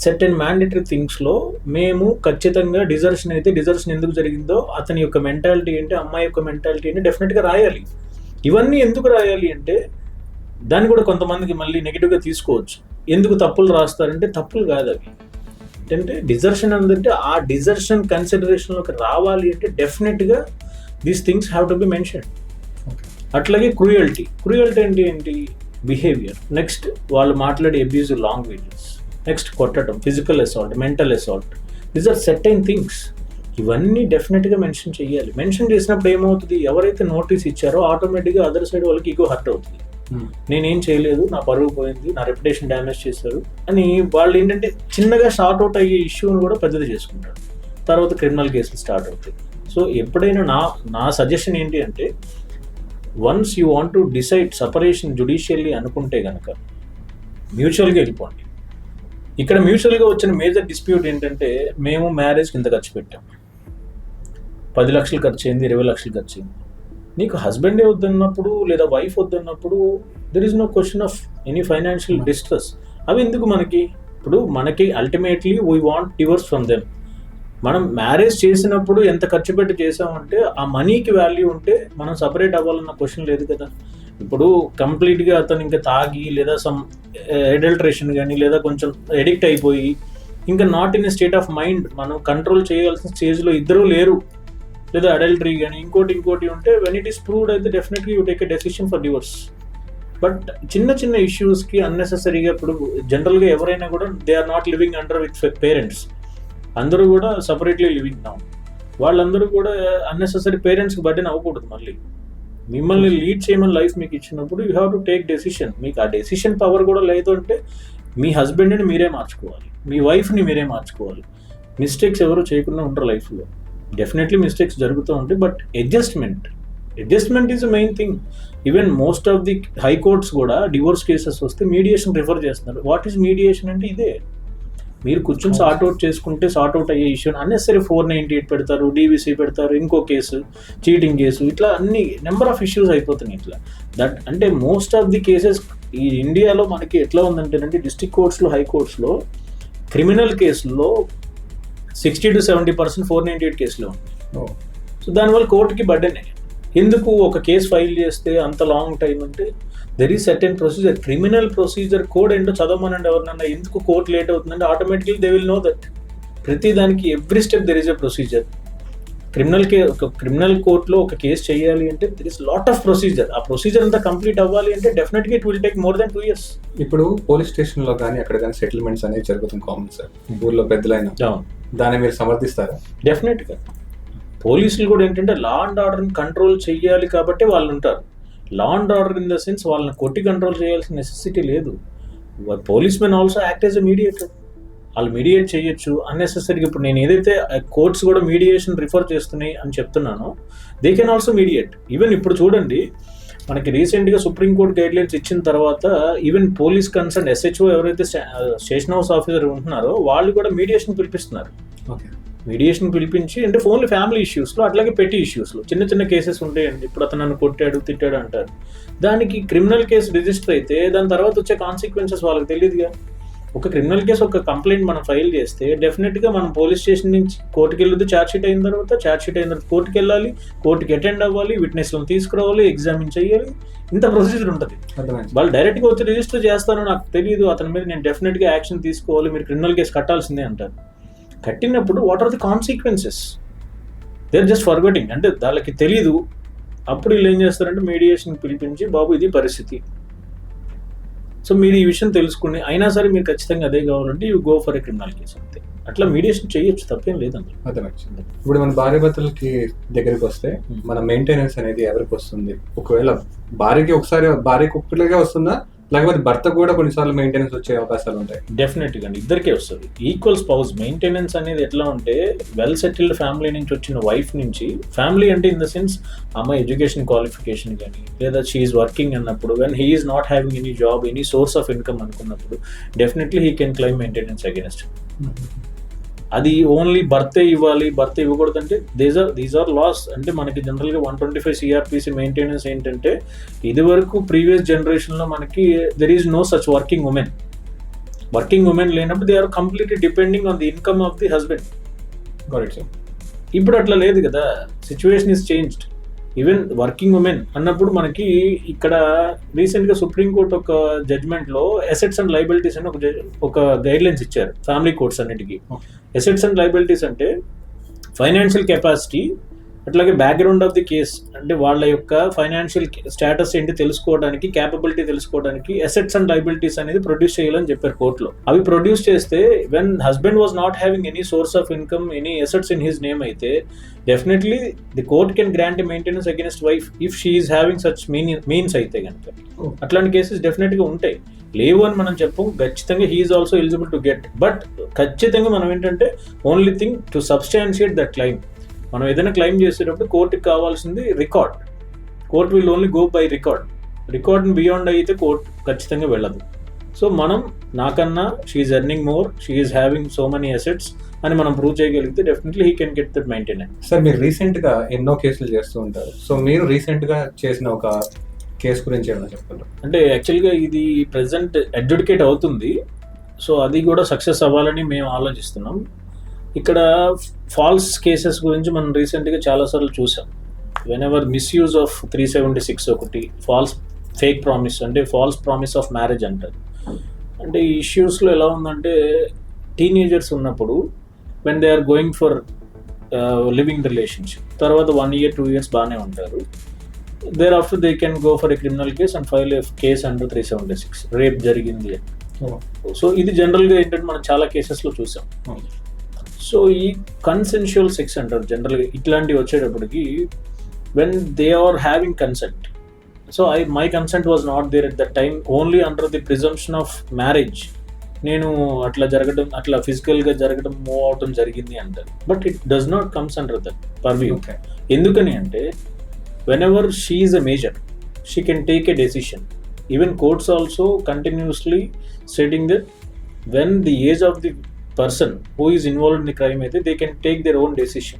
సర్టెన్ మ్యాండేటరీ థింగ్స్లో మేము ఖచ్చితంగా డిజర్షన్ అయితే డిజర్షన్ ఎందుకు జరిగిందో, అతని యొక్క మెంటాలిటీ ఏంటి, అమ్మాయి యొక్క మెంటాలిటీ ఏంటి డెఫినెట్గా రాయాలి. ఇవన్నీ ఎందుకు రాయాలి అంటే దాన్ని కూడా కొంతమందికి మళ్ళీ నెగిటివ్గా తీసుకోవచ్చు. ఎందుకు తప్పులు రాస్తారంటే తప్పులు కాదు అవి. అంటే డిజర్షన్ అంటే ఆ డిజర్షన్ కన్సిడరేషన్లోకి రావాలి అంటే డెఫినెట్గా these things have to be mention. అట్లాగే క్రూయల్టీ అంటే ఏంటి? బిహేవియర్. నెక్స్ట్ వాళ్ళు మాట్లాడే అబ్యూజివ్ లాంగ్వేజెస్, నెక్స్ట్ కొట్టడం, physical assault, mental assault, these are certain things. ఇవన్నీ డెఫినెట్గా మెన్షన్ చేయాలి. మెన్షన్ చేసినప్పుడు ఏమవుతుంది, ఎవరైతే నోటీస్ ఇచ్చారో ఆటోమేటిక్గా అదర్ సైడ్ వాళ్ళకి ఈగో హర్ట్ అవుతుంది. నేనేం చేయలేదు, నా పరువు పోయింది, నా రెప్యుటేషన్ డ్యామేజ్ చేశారు అని వాళ్ళు ఏంటంటే చిన్నగా షార్ట్ అవుట్ అయ్యే ఇష్యూని కూడా పెద్దది చేసుకుంటారు. తర్వాత క్రిమినల్ కేసులు స్టార్ట్ అవుతాయి. సో ఎప్పుడైనా నా సజెషన్ ఏంటి అంటే, once you want to decide separation judicially అనుకుంటే కనుక మ్యూచువల్గా వెళ్ళిపోండి. ఇక్కడ మ్యూచువల్గా వచ్చిన మేజర్ డిస్ప్యూట్ ఏంటంటే, మేము మ్యారేజ్కి ఇంత ఖర్చు పెట్టాం, 10 లక్షలు ఖర్చు అయింది, 20 లక్షలు ఖర్చు అయింది. నీకు హస్బెండే వద్దన్నప్పుడు లేదా వైఫ్ వద్దన్నప్పుడు there is no question of any financial distress. అవి ఎందుకు మనకి? ఇప్పుడు మనకి ultimately we want divorce from them. మనం మ్యారేజ్ చేసినప్పుడు ఎంత ఖర్చు పెట్టి చేసామంటే ఆ మనీకి వాల్యూ ఉంటే మనం సపరేట్ అవ్వాలన్న క్వశ్చన్ లేదు కదా. ఇప్పుడు కంప్లీట్గా అతను ఇంకా తాగి లేదా సమ్ అడల్టరేషన్ కానీ లేదా కొంచెం ఎడిక్ట్ అయిపోయి ఇంకా not in a state of mind, మనం కంట్రోల్ చేయాల్సిన స్టేజ్లో ఇద్దరూ లేరు, లేదా అడల్టరీ కానీ ఇంకోటి ఉంటే వెన్ ఇట్ ఈస్ ప్రూవ్డ్ అయితే definitely you take a decision for divorce. But చిన్న ఇష్యూస్కి అన్నెసెసరీగా ఇప్పుడు జనరల్గా ఎవరైనా కూడా they are not living under with parents, అందరూ కూడా సపరేట్లీ లివింగ్ నౌ. వాళ్ళందరూ కూడా అన్నెసెసరీ పేరెంట్స్కి బర్డెన్ అవ్వకూడదు. మళ్ళీ మిమ్మల్ని లీడ్ చేయమని లైఫ్ మీకు ఇచ్చినప్పుడు you have to take decision. మీకు ఆ డెసిషన్ పవర్ కూడా లేదు అంటే మీ హస్బెండ్ని మీరే మార్చుకోవాలి, మీ వైఫ్ని మీరే మార్చుకోవాలి. మిస్టేక్స్ ఎవరు చేయకుండా ఉంటారు లైఫ్లో. డెఫినెట్లీ మిస్టేక్స్ జరుగుతూ ఉంటాయి, but adjustment is the main thing. Even most of the high courts కూడా డివోర్స్ కేసెస్ వస్తే మీడియేషన్ రిఫర్ చేస్తున్నారు. వాట్ ఈస్ మీడియేషన్ అంటే ఇదే, మీరు కూర్చొని సార్ట్ అవుట్ చేసుకుంటే సార్ట్ అవుట్ అయ్యే ఇష్యూ. అన్నెసరీ 498 పెడతారు, డీవీసీ పెడతారు, ఇంకో కేసు, చీటింగ్ కేసు, ఇట్లా అన్ని నెంబర్ ఆఫ్ ఇష్యూస్ అయిపోతున్నాయి ఇట్లా. దట్ అంటే మోస్ట్ ఆఫ్ ది కేసెస్ ఈ ఇండియాలో మనకి ఎట్లా ఉందంటేనంటే, డిస్ట్రిక్ట్ కోర్ట్స్లో, హై కోర్ట్స్లో క్రిమినల్ కేసుల్లో 60 to 70% 498 కేసులో ఉంది. సో దానివల్ల కోర్టుకి బర్డెనే. ఎందుకు ఒక కేసు ఫైల్ చేస్తే అంత లాంగ్ టైం అంటే there is certain procedure. Criminal procedure code ఏంటో చదవమనండి ఎవరినన్నా. ఎందుకు కోర్టు లేట్ అవుతుందంటే automatically they will know that ప్రతి దానికి every step there is a procedure. Criminal కోర్టులో ఒక కేసు చేయాలి అంటే there is lot of procedure. ఆ ప్రొసీజర్ అంతా కంప్లీట్ అవ్వాలి అంటే డెఫినెట్గా it will take more then 2 years. ఇప్పుడు పోలీస్ స్టేషన్లో కానీ అక్కడ కానీ సెటిల్మెంట్స్ అనేవి జరుగుతుంది కామన్ సార్, ఊర్లో పెద్దలైన. దాన్ని మీరు సమర్థిస్తారా? డెఫినెట్గా. పోలీసులు కూడా ఏంటంటే లా అండ్ ఆర్డర్ని కంట్రోల్ చేయాలి కాబట్టి వాళ్ళు ఉంటారు. Law and order in the sense వాళ్ళని కొట్టి కంట్రోల్ చేయాల్సిన నెసెసిటీ లేదు. Police men also act as a mediator. వాళ్ళు మీడియేట్ చేయొచ్చు అన్నెసెసరీగా. ఇప్పుడు నేను ఏదైతే కోర్ట్స్ కూడా మీడియేషన్ రిఫర్ చేస్తున్నాయి అని చెప్తున్నానో, they can also mediate. Even ఇప్పుడు చూడండి, మనకి రీసెంట్గా సుప్రీంకోర్టు గైడ్లైన్స్ ఇచ్చిన తర్వాత ఈవెన్ పోలీస్ కన్సర్న్ SHO ఎవరైతే స్టేషన్ హౌస్ ఆఫీసర్ ఉంటున్నారో వాళ్ళు కూడా మీడియేషన్ పిలిపిస్తున్నారు. మీడియేషన్ పిలిపించి అంటే ఓన్లీ ఫ్యామిలీ ఇష్యూస్లో, అట్లాగే పెట్టి ఇష్యూస్లో చిన్న కేసెస్ ఉంటాయండి. ఇప్పుడు అతను నన్ను కొట్టాడు, తిట్టాడు అంటారు. దానికి క్రిమినల్ కేసు రిజిస్టర్ అయితే దాని తర్వాత వచ్చే కాన్సిక్వెన్సెస్ వాళ్ళకి తెలియదుగా. ఒక క్రిమినల్ కేసు, ఒక కంప్లైంట్ మనం ఫైల్ చేస్తే డెఫినెట్గా మనం పోలీస్ స్టేషన్ నుంచి కోర్టుకి వెళ్ళొద్దు. ఛార్జ్షీట్ అయిన తర్వాత కోర్టుకి వెళ్ళాలి, కోర్టుకి అటెండ్ అవ్వాలి, విట్నెస్లను తీసుకురావాలి, ఎగ్జామిన్ చేయాలి, ఇంత ప్రొసీజర్ ఉంటుంది. వాళ్ళు డైరెక్ట్గా వచ్చి రిజిస్టర్ చేస్తారో నాకు తెలియదు, అతని మీద నేను డెఫినెట్గా యాక్షన్ తీసుకోవాలి, మీరు క్రిమినల్ కేసు కట్టాల్సిందే అంటారు. కట్టినప్పుడు what are the consequences? They are just forgetting. అంటే వాళ్ళకి తెలీదు. అప్పుడు వీళ్ళు ఏం చేస్తారంటే మీడియేషన్ పిలిపించి, బాబు ఇది పరిస్థితి, సో మీరు ఈ విషయం తెలుసుకుని అయినా సరే మీరు ఖచ్చితంగా అదే కావాలంటే you go for a criminal case అంతే. అట్లా మీడియేషన్ చేయొచ్చు, తప్పేం లేదండి. అర్థమైంది. ఇప్పుడు మన భార్య భర్తలకి దగ్గరికి వస్తే మన మెయింటెనెన్స్ అనేది ఎవరికి వస్తుంది? ఒకవేళ భార్యకి ఒక్కరిగా వస్తుందా, లేకపోతే భర్త కూడా కొన్నిసార్లు మెయింటెనెన్స్ వచ్చే అవకాశాలు ఉంటాయి? డెఫినెట్గా అండి, ఇద్దరికే వస్తుంది. ఈక్వల్ స్పౌస్ మెయింటెనెన్స్ అనేది ఎట్లా ఉంటే, వెల్ సెటిల్డ్ ఫ్యామిలీ నుంచి వచ్చిన వైఫ్ నుంచి, ఫ్యామిలీ అంటే ఇన్ ద సెన్స్ అమ్మాయి ఎడ్యుకేషన్ క్వాలిఫికేషన్ కానీ లేదా షీఈస్ వర్కింగ్ అన్నప్పుడు, when he is not having any job, any source of income అనుకున్నప్పుడు definitely he can claim maintenance against. అది ఓన్లీ భర్తే ఇవ్వాలి, భర్త ఇవ్వకూడదంటే దీస్ ఆర్ లాస్. అంటే మనకి జనరల్గా 125 CRPC మెయింటెనెన్స్ ఏంటంటే, ఇది వరకు ప్రీవియస్ జనరేషన్లో మనకి there is no such working women లేనప్పుడు they are completely depending on the income of the husband. ఇప్పుడు అట్లా లేదు కదా, situation is changed. Even working women అన్నప్పుడు మనకి ఇక్కడ రీసెంట్గా సుప్రీంకోర్టు ఒక జడ్జ్మెంట్లో అసెట్స్ అండ్ లైబిలిటీస్ అని ఒక గైడ్ లైన్స్ ఇచ్చారు ఫ్యామిలీ కోర్ట్స్ అన్నిటికీ. అసెట్స్ అండ్ లైబిలిటీస్ అంటే ఫైనాన్షియల్ కెపాసిటీ, అట్లాగే బ్యాక్గ్రౌండ్ ఆఫ్ ది కేస్, అంటే వాళ్ళ యొక్క ఫైనాన్షియల్ స్టేటస్ ఏంటి తెలుసుకోవడానికి, క్యాపబిలిటీ తెలుసుకోవడానికి అసెట్స్ అండ్ లైబిలిటీస్ అనేది ప్రొడ్యూస్ చేయాలని చెప్పారు కోర్టులో. అవి ప్రొడ్యూస్ చేస్తే when husband was not having any source of income, any assets in his name అయితే definitely the court can grant maintenance against wife if she is having such means అయితే కనుక. అట్లాంటి కేసెస్ డెఫినెట్గా ఉంటాయి. లేవు అని మనం చెప్పం, ఖచ్చితంగా he is also eligible to get. But ఖచ్చితంగా మనం ఏంటంటే only thing to substantiate that claim. మనం ఏదైనా క్లైమ్ చేసేటప్పుడు కోర్టుకి కావాల్సింది record. Court will only go by record beyond అయితే కోర్ట్ ఖచ్చితంగా వెళ్ళదు. సో మనం నాకన్నా she is earning more, she is having so many assets అని మనం ప్రూవ్ చేయగలిగితే definitely he can get that maintenance. Sir, మీరు రీసెంట్గా ఎన్నో కేసులు చేస్తూ ఉంటారు. సో మీరు రీసెంట్గా చేసిన ఒక కేసు గురించి ఏమైనా చెప్పండి. అంటే యాక్చువల్గా ఇది ప్రెసెంట్ అడ్జుడికేట్ అవుతుంది. సో అది కూడా సక్సెస్ అవ్వాలని మేము ఆలోచిస్తున్నాం. ఇక్కడ ఫాల్స్ కేసెస్ గురించి మనం రీసెంట్గా చాలాసార్లు చూసాం. వెన్ ఎవర్ మిస్యూజ్ ఆఫ్ 376 ఒకటి, ఫేక్ ప్రామిస్ అంటే ఫాల్స్ ప్రామిస్ ఆఫ్ మ్యారేజ్ అంటారు. అంటే ఈ ఇష్యూస్లో ఎలా ఉందంటే టీనేజర్స్ ఉన్నప్పుడు when they are going for living relationship, తర్వాత 1 year 2 years బాగానే ఉంటారు. Thereafter they can go for a criminal case and file a case under 376 rape జరిగింది. సో ఇది జనరల్గా ఏంటంటే మనం చాలా కేసెస్లో చూసాం. సో ఈ కన్సెన్షువల్ సెక్స్ అంటారు జనరల్గా ఇట్లాంటివి వచ్చేటప్పటికి when they are having consent. So my consent was not there at that time, only under the presumption of marriage నేను అట్లా జరగడం, అట్లా ఫిజికల్గా జరగడం, మూవ్ అవడం జరిగింది అంటారు. But it does not comes under that purview. ఎందుకని అంటే when ever she is a major, she can take a decision. Even courts also continuously stating that when the age of the person who is involved in the crime అయితే they can take their own decision.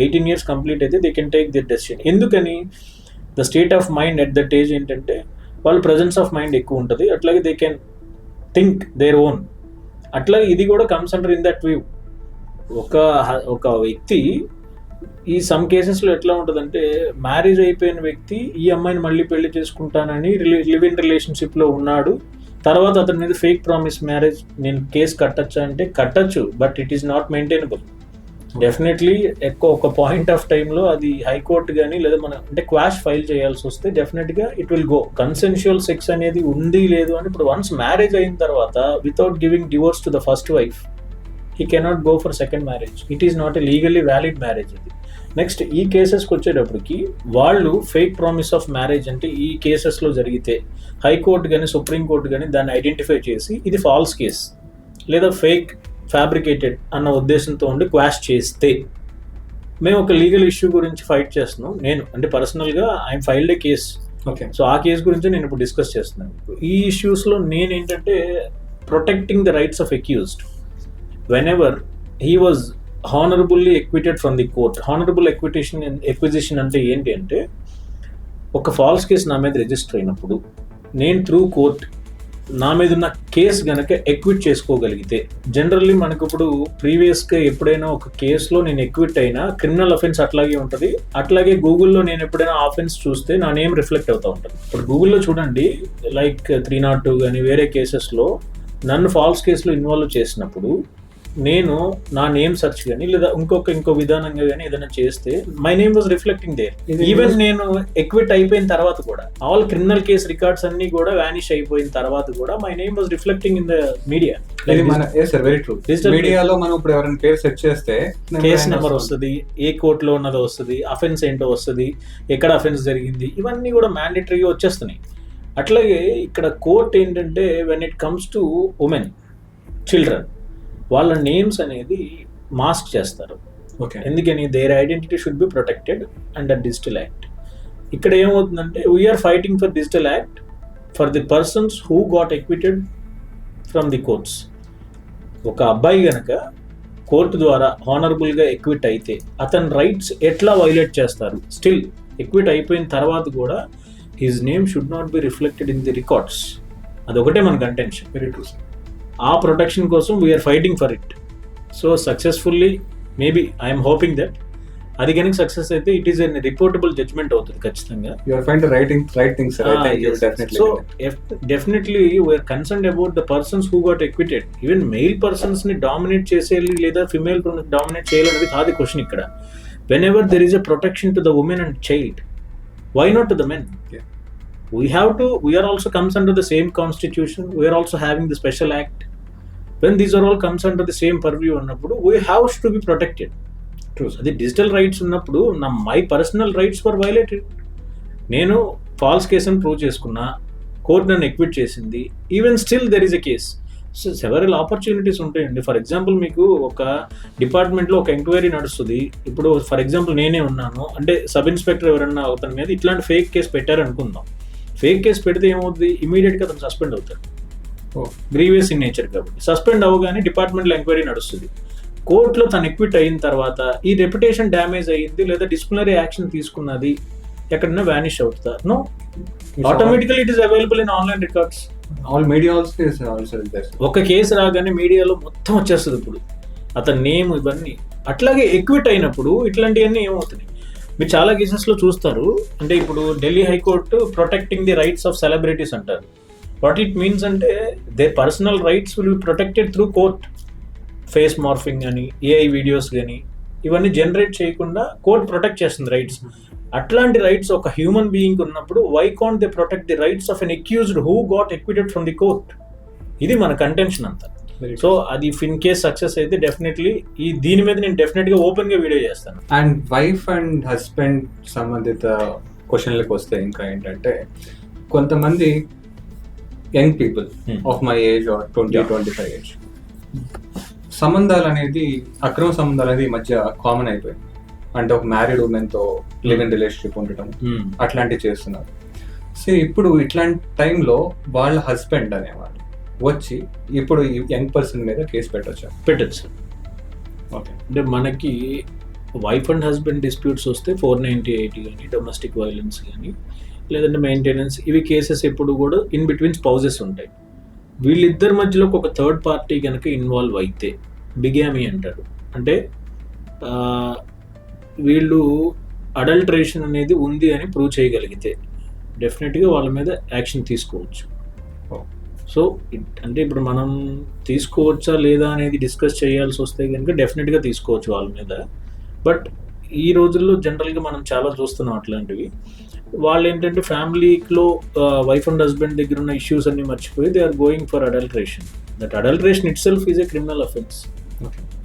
18 years complete అయితే they can take their decision. ఎందుకని the state of mind at that age ఏంటంటే వాళ్ళ presence of mind ఎక్కువ ఉంటుంది, అట్లాగే they can think their own. అట్లాగే ఇది కూడా comes under in that view. ఒక వ్యక్తి ఈ సమ్ కేసెస్లో ఎట్లా ఉంటుందంటే మ్యారేజ్ అయిపోయిన వ్యక్తి ఈ అమ్మాయిని మళ్ళీ పెళ్లి చేసుకుంటానని లివ్ ఇన్ రిలేషన్షిప్లో ఉన్నాడు, తర్వాత అతని మీద ఫేక్ ప్రామిస్ మ్యారేజ్ నేను కేసు కట్టచ్చా అంటే కట్టచ్చు, but it is not maintainable. Definitely ఒక పాయింట్ ఆఫ్ టైంలో అది హైకోర్టు కానీ లేదా మన అంటే క్వాష్ ఫైల్ చేయాల్సి వస్తే డెఫినెట్గా it will go. Consensual sex అనేది ఉంది లేదు అని ఇప్పుడు వన్స్ మ్యారేజ్ అయిన తర్వాత without giving divorce to the first wife he cannot go for second marriage. It is not a legally valid marriage. Next ఈ కేసెస్కి వచ్చేటప్పటికి వాళ్ళు ఫేక్ ప్రామిస్ ఆఫ్ మ్యారేజ్ అంటే ఈ కేసెస్లో జరిగితే హైకోర్టు కానీ సుప్రీంకోర్టు కానీ దాన్ని ఐడెంటిఫై చేసి ఇది ఫాల్స్ కేస్ లేదా ఫేక్ ఫ్యాబ్రికేటెడ్ అన్న ఉద్దేశంతో ఉండి క్వాష్ చేస్తే మేము ఒక లీగల్ ఇష్యూ గురించి ఫైట్ చేస్తున్నాం. నేను అంటే పర్సనల్గా I'm filed A case. Okay, so ఆ కేసు గురించి నేను ఇప్పుడు డిస్కస్ చేస్తున్నాను. ఈ ఇష్యూస్లో నేను ఏంటంటే protecting the rights of accused. Whenever he was honorably acquitted from the court. Honorable acquisition అంటే ఏంటి అంటే ఒక ఫాల్స్ కేసు నా మీద రిజిస్టర్ అయినప్పుడు నేను త్రూ కోర్ట్ నా మీద ఉన్న కేసు గనక ఎక్విట్ చేసుకోగలిగితే, జనరల్లీ మనకు ఇప్పుడు ప్రీవియస్గా ఎప్పుడైనా ఒక కేసులో నేను ఎక్విట్ అయినా క్రిమినల్ అఫెన్స్ అట్లాగే ఉంటుంది. అట్లాగే గూగుల్లో నేను ఎప్పుడైనా ఆఫెన్స్ చూస్తే నా నేమ్ రిఫ్లెక్ట్ అవుతూ ఉంటుంది. ఇప్పుడు గూగుల్లో చూడండి లైక్ 302 కానీ వేరే కేసెస్లో నన్ను ఫాల్స్ కేసులో ఇన్వాల్వ్ చేసినప్పుడు నేను నా నేమ్ సెర్చ్ కానీ లేదా ఇంకో విధానంగా కానీ ఏదైనా చేస్తే my name was reflecting there. Even నేను ఎక్విట్ అయిపోయిన తర్వాత కూడా ఆల్ క్రిమినల్ కేస్ రికార్డ్స్ అన్ని కూడా వానిష్ అయిపోయిన తర్వాత కూడా my name was reflecting in the media. మీడియాలో మనం ఇప్పుడు ఎవరైనా పేరు సెర్చ్ చేస్తే కేస్ నెంబర్ వస్తుంది, ఏ కోర్టులో ఉన్నదో వస్తుంది, అఫెన్స్ ఏంటో వస్తుంది, ఎక్కడ అఫెన్స్ జరిగింది, ఇవన్నీ కూడా మ్యాండేటరీగా వచ్చేస్తున్నాయి. అట్లాగే ఇక్కడ కోర్ట్ ఏంటంటే when it comes to women, children, వాళ్ళ నేమ్స్ అనేది మాస్క్ చేస్తారు. ఎందుకని their identity should be protected under digital act. ఇక్కడ ఏమవుతుందంటే we are fighting for digital act for the persons who got acquitted from the courts. ఒక అబ్బాయి గనక కోర్టు ద్వారా హానరబుల్గా ఎక్విట్ అయితే అతని రైట్స్ ఎట్లా వైలేట్ చేస్తారు? స్టిల్ ఎక్విట్ అయిపోయిన తర్వాత కూడా his name should not be reflected in the records. అదొకటే మన కంటెన్షన్. Very true. ఆ ప్రొటెక్షన్ కోసం we are fighting for it. So successfully maybe I'm hoping that అది కనుక సక్సెస్ అయితే it is an reportable judgement అవుతుంది ఖచ్చితంగా. You are trying to right things, sir. I think you will definitely so get it. Definitely we are concerned about the persons who got acquitted. Even male persons ని dominate చేసేయాలి లేదా female dominate చేయాలనేది కాదు question ఇక్కడ. Whenever there is a protection to the women and child, why not to the men? Yeah. We are also comes under the same constitution, we are also having the special act. When these are all comes under the same purview ఉన్నప్పుడు we have to be protected. True, sir. అది digital rights ఉన్నప్పుడు my personal rights for violated. నేను falls కేసుని prove చేసుకున్నా, court నన్ను ఎక్విట్ చేసింది, even still there is a case. So several opportunities ఉంటాయండి. For example మీకు ఒక డిపార్ట్మెంట్లో ఒక ఎంక్వైరీ నడుస్తుంది. ఇప్పుడు ఫర్ ఎగ్జాంపుల్ నేనే ఉన్నాను అంటే సబ్ ఇన్స్పెక్టర్ ఎవరన్నా అతని మీద ఇట్లాంటి ఫేక్ కేసు పెట్టారనుకుందాం. ఫేక్ కేసు పెడితే ఏమవుతుంది, ఇమీడియట్గా అతను సస్పెండ్ అవుతాడు. Oh. గ్రీవియస్ ఇన్ నేచర్ కాబట్టి సస్పెండ్ అవ్వగానే డిపార్ట్మెంట్లో ఎంక్వైరీ నడుస్తుంది. కోర్టులో తను ఎక్విట్ అయిన తర్వాత ఈ రెప్యుటేషన్ డ్యామేజ్ అయ్యింది లేదా డిసిప్లినరీ యాక్షన్ తీసుకున్నది ఎక్కడైనా వ్యానిష్ అవుతుందా? No, automatically it is available in online records. All media also is there. ఒక కేసు రాగానే మీడియాలో మొత్తం వచ్చేస్తుంది. ఇప్పుడు అతని నేమ్ ఇవన్నీ. అట్లాగే ఎక్విట్ అయినప్పుడు ఇట్లాంటివన్నీ ఏమవుతున్నాయి మీరు చాలా కేసెస్లో చూస్తారు. అంటే ఇప్పుడు Delhi high court protecting the rights of celebrities అంటారు. వాట్ ఇట్ మీన్స్ అంటే they personal rights will be protected through court. Face morphing కానీ ఏఐ వీడియోస్ కానీ ఇవన్నీ జనరేట్ చేయకుండా కోర్ట్ ప్రొటెక్ట్ చేస్తుంది రైట్స్. అట్లాంటి రైట్స్ ఒక హ్యూమన్ బీయింగ్ ఉన్నప్పుడు why can't they protect the rights of an accused who got acquitted from the court? ఇది మన కంటెన్షన్ అంతా. సో అది ఇన్ కేస్ సక్సెస్ అయితే డెఫినెట్లీ దీని మీద నేను డెఫినెట్గా ఓపెన్గా వీడియో చేస్తాను. అండ్ వైఫ్ అండ్ హస్బెండ్ సంబంధిత క్వశ్చన్లకు వస్తే ఇంకా ఏంటంటే కొంతమంది young people of my age or 20-25 age సంబంధాలు అనేది అక్రమ సంబంధాలు అనేది ఈ మధ్య కామన్ అయిపోయింది. అంటే ఒక మ్యారీడ్ ఉమెన్తో లివ్ ఇన్ రిలేషన్షిప్ ఉండటం అట్లాంటివి చేస్తున్నారు. సో ఇప్పుడు ఇట్లాంటి టైంలో వాళ్ళ హస్బెండ్ అనేవాళ్ళు వచ్చి ఇప్పుడు ఈ యంగ్ పర్సన్ మీద కేసు పెట్టచ్చు. ఓకే, అంటే మనకి వైఫ్ అండ్ హస్బెండ్ డిస్ప్యూట్స్ వస్తే 498 కానీ డొమెస్టిక్ వైలెన్స్ కానీ లేదంటే మెయింటెనెన్స్ ఇవి కేసెస్ ఎప్పుడు కూడా ఇన్ బిట్వీన్ స్పౌజెస్ ఉంటాయి. వీళ్ళిద్దరి మధ్యలో ఒక థర్డ్ పార్టీ కనుక ఇన్వాల్వ్ అయితే బిగామీ అంటారు. అంటే వీళ్ళు అడల్టరేషన్ అనేది ఉంది అని ప్రూవ్ చేయగలిగితే డెఫినెట్గా వాళ్ళ మీద యాక్షన్ తీసుకోవచ్చు. సో అంటే ఇప్పుడు మనం తీసుకోవచ్చా లేదా అనేది డిస్కస్ చేయాల్సి వస్తే కనుక డెఫినెట్గా తీసుకోవచ్చు వాళ్ళ మీద. బట్ ఈ రోజుల్లో జనరల్గా మనం చాలా చూస్తున్నాం అట్లాంటివి. వాళ్ళు ఏంటంటే ఫ్యామిలీలో వైఫ్ అండ్ హస్బెండ్ దగ్గర ఉన్న ఇష్యూస్ అన్ని మర్చిపోయి they are going for adulteration. That adulteration itself is a criminal offence.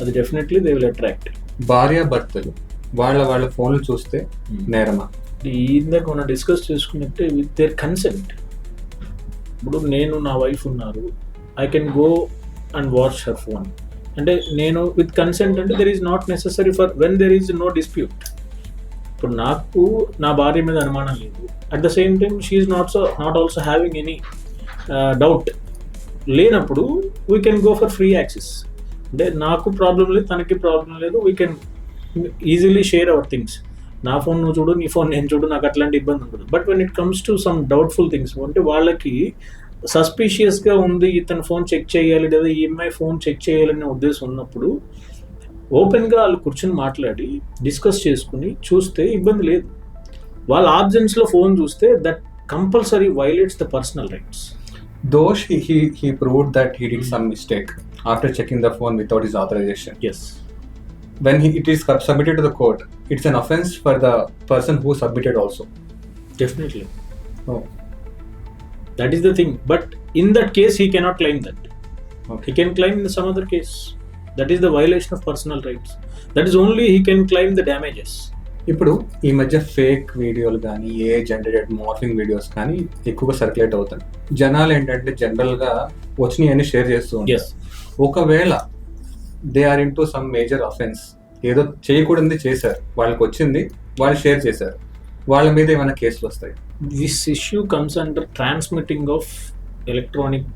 అది డెఫినెట్లీ దే విల్ అట్రాక్ట్. భార్యాభర్తలు వాళ్ళ ఫోన్లు చూస్తే నేరమా? ఇందాక మనం డిస్కస్ చేసుకున్నట్టే విత్ దేర్ కన్సెంట్. ఇప్పుడు నేను నా వైఫ్ ఉన్నారు, I can go and watch her phone. అంటే నేను విత్ కన్సెంట్ అంటే there is not necessary for when there is no dispute. ఇప్పుడు నాకు నా భార్య మీద అనుమానం లేదు, at the same time she is not also having any doubt లేనప్పుడు we can go for free access. అంటే నాకు ప్రాబ్లం లేదు, తనకి ప్రాబ్లం లేదు, we can easily share our things. నా ఫోన్ నువ్వు చూడు, నీ ఫోన్ నేను చూడు, నాకు అట్లాంటి ఇబ్బంది ఉండదు. But when it comes to some doubtful things అంటే వాళ్ళకి సస్పీషియస్గా ఉంది, ఇతను ఫోన్ చెక్ చేయాలి లేదా ఈ అమ్మాయి ఫోన్ చెక్ చేయాలనే ఉద్దేశం ఉన్నప్పుడు ఓపెన్గా వాళ్ళు కూర్చొని మాట్లాడి డిస్కస్ చేసుకుని చూస్తే ఇబ్బంది లేదు. వాళ్ళ ఆబ్సెన్స్లో ఫోన్ చూస్తే that compulsory violates the personal rights. Though he proved that he did some mistake after checking the phone without his authorization. Yes. When it is submitted to the court, it's an offense for the person who submitted also. Definitely. Oh. That is the thing. But in that case, he cannot claim that. Okay. He can claim in some other case. That is the violation of personal rights. That is only he can claim the damages. ఇప్పుడు ఈ మధ్య fake వీడియోలు కానీ ఏ generated morphing videos కానీ ఎక్కువగా circulate అవుతాయి. జనాలు ఏంటంటే జనరల్గా వచ్చినాయని షేర్ చేస్తూ ఉంటారు. ఒకవేళ they are into some major offence, ఏదో చేయకూడదు చేశారు, వాళ్ళకి వచ్చింది, వాళ్ళు షేర్ చేశారు, వాళ్ళ మీద ఏమైనా కేసులు వస్తాయి? This issue comes under transmitting of electronic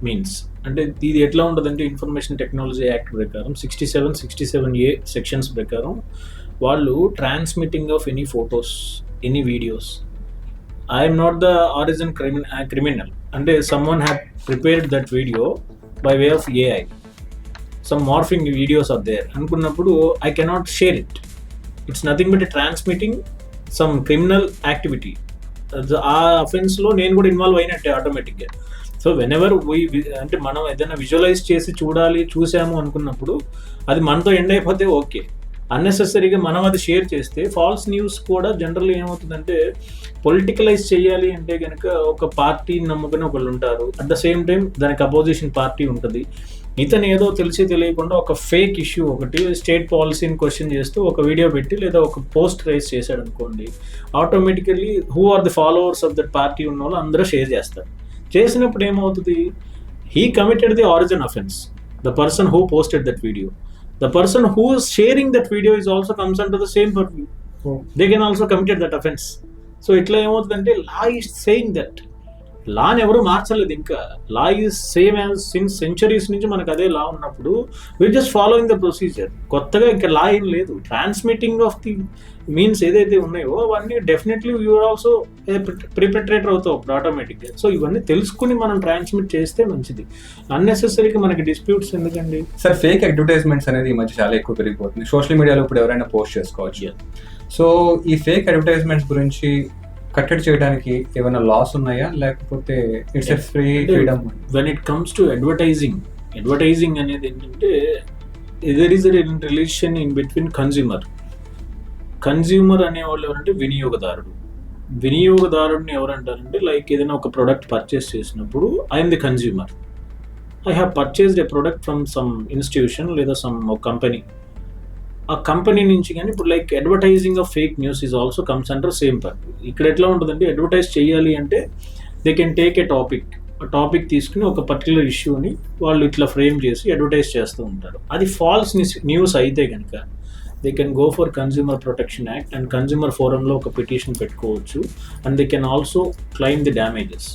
means. అంటే ఇది ఎట్లా ఉంటుందంటే ఇన్ఫర్మేషన్ టెక్నాలజీ యాక్ట్ ప్రకారం 67A సెక్షన్స్ ప్రకారం వాళ్ళు transmitting of any photos, any videos. I'm not the origin criminal. అంటే someone have prepared that video by way of AI, some morphing videos are there అనుకున్నప్పుడు I cannot share it. It's nothing but transmitting some criminal activity. ఆ అఫెన్స్లో నేను కూడా involve అయినట్టే ఆటోమేటిక్గా. So when ever అంటే మనం ఏదైనా విజువలైజ్ చేసి చూసాము అనుకున్నప్పుడు అది మనతో ఎండ్ అయిపోతే ఓకే. అన్నెసెసరీగా మనం అది షేర్ చేస్తే ఫాల్స్ న్యూస్ కూడా జనరల్లీ ఏమవుతుందంటే పొలిటికలైజ్ చేయాలి అంటే కనుక ఒక పార్టీ నమ్ముకుని ఒకళ్ళు ఉంటారు, అట్ ద సేమ్ టైం దానికి అపోజిషన్ పార్టీ ఉంటుంది. ఇతను ఏదో తెలిసి తెలియకుండా ఒక ఫేక్ ఇష్యూ ఒకటి స్టేట్ పాలసీని క్వశ్చన్ చేస్తూ ఒక వీడియో పెట్టి లేదా ఒక పోస్ట్ రైజ్ చేశాడు అనుకోండి, automatically who are the followers of that party ఉన్న వాళ్ళు అందరూ షేర్ చేస్తారు. చేసినప్పుడు ఏమవుతుంది, he committed the origin offence, the person who posted that video. The person who is sharing that video is also comes under the same purview. They can also commit that offense. So ఇట్లా ఏమవుతుందంటే law is saying that లాని ఎవరు మార్చలేదు. ఇంకా law is same as since centuries నుంచి మనకు అదే law ఉన్నప్పుడు we are just following the procedure. కొత్తగా ఇంకా లా ఏం లేదు. ట్రాన్స్మిటింగ్ ఆఫ్ ది మీన్స్ ఏదైతే ఉన్నాయో అవన్నీ డెఫినెట్లీ యూఆర్ ఆల్సో ప్రిపెట్రేటర్ అవుతావు అప్పుడు ఆటోమేటిక్గా. సో ఇవన్నీ తెలుసుకుని మనం ట్రాన్స్మిట్ చేస్తే మంచిది. అన్నెసెసరీగా మనకి డిస్ప్యూట్స్ ఎందుకండి సార్? ఫేక్ అడ్వర్టైజ్మెంట్స్ అనేది ఈ మధ్య చాలా ఎక్కువ పెరిగిపోతుంది. సోషల్ మీడియాలో ఇప్పుడు ఎవరైనా పోస్ట్ చేసుకోవచ్చు. సో ఈ ఫేక్ అడ్వర్టైజ్మెంట్స్ గురించి కట్టడి చేయడానికి ఏమైనా లాస్ ఉన్నాయా, లేకపోతే it's a freedom? When it comes to advertising అనేది ఏంటంటే there is a relation in between consumer అనేవాళ్ళు ఎవరంటే వినియోగదారుడిని ఎవరంటారంటే లైక్ ఏదైనా ఒక ప్రోడక్ట్ పర్చేస్ చేసినప్పుడు I'm the consumer, I have purchased a product from some institution లేదా సమ్ కంపెనీ. ఆ company నుంచి కానీ ఇప్పుడు like advertising of fake news is also comes under same purpose. ఇక్కడ ఎట్లా ఉంటుందంటే అడ్వర్టైజ్ చేయాలి అంటే they can take a topic తీసుకుని ఒక పర్టికులర్ ఇష్యూని వాళ్ళు ఇట్లా ఫ్రేమ్ చేసి అడ్వర్టైజ్ చేస్తూ ఉంటారు. అది ఫాల్స్ న్యూస్ అయితే కనుక they can go for consumer protection act and consumer ఫోరంలో ఒక పిటిషన్ పెట్టుకోవచ్చు and they can also claim the damages.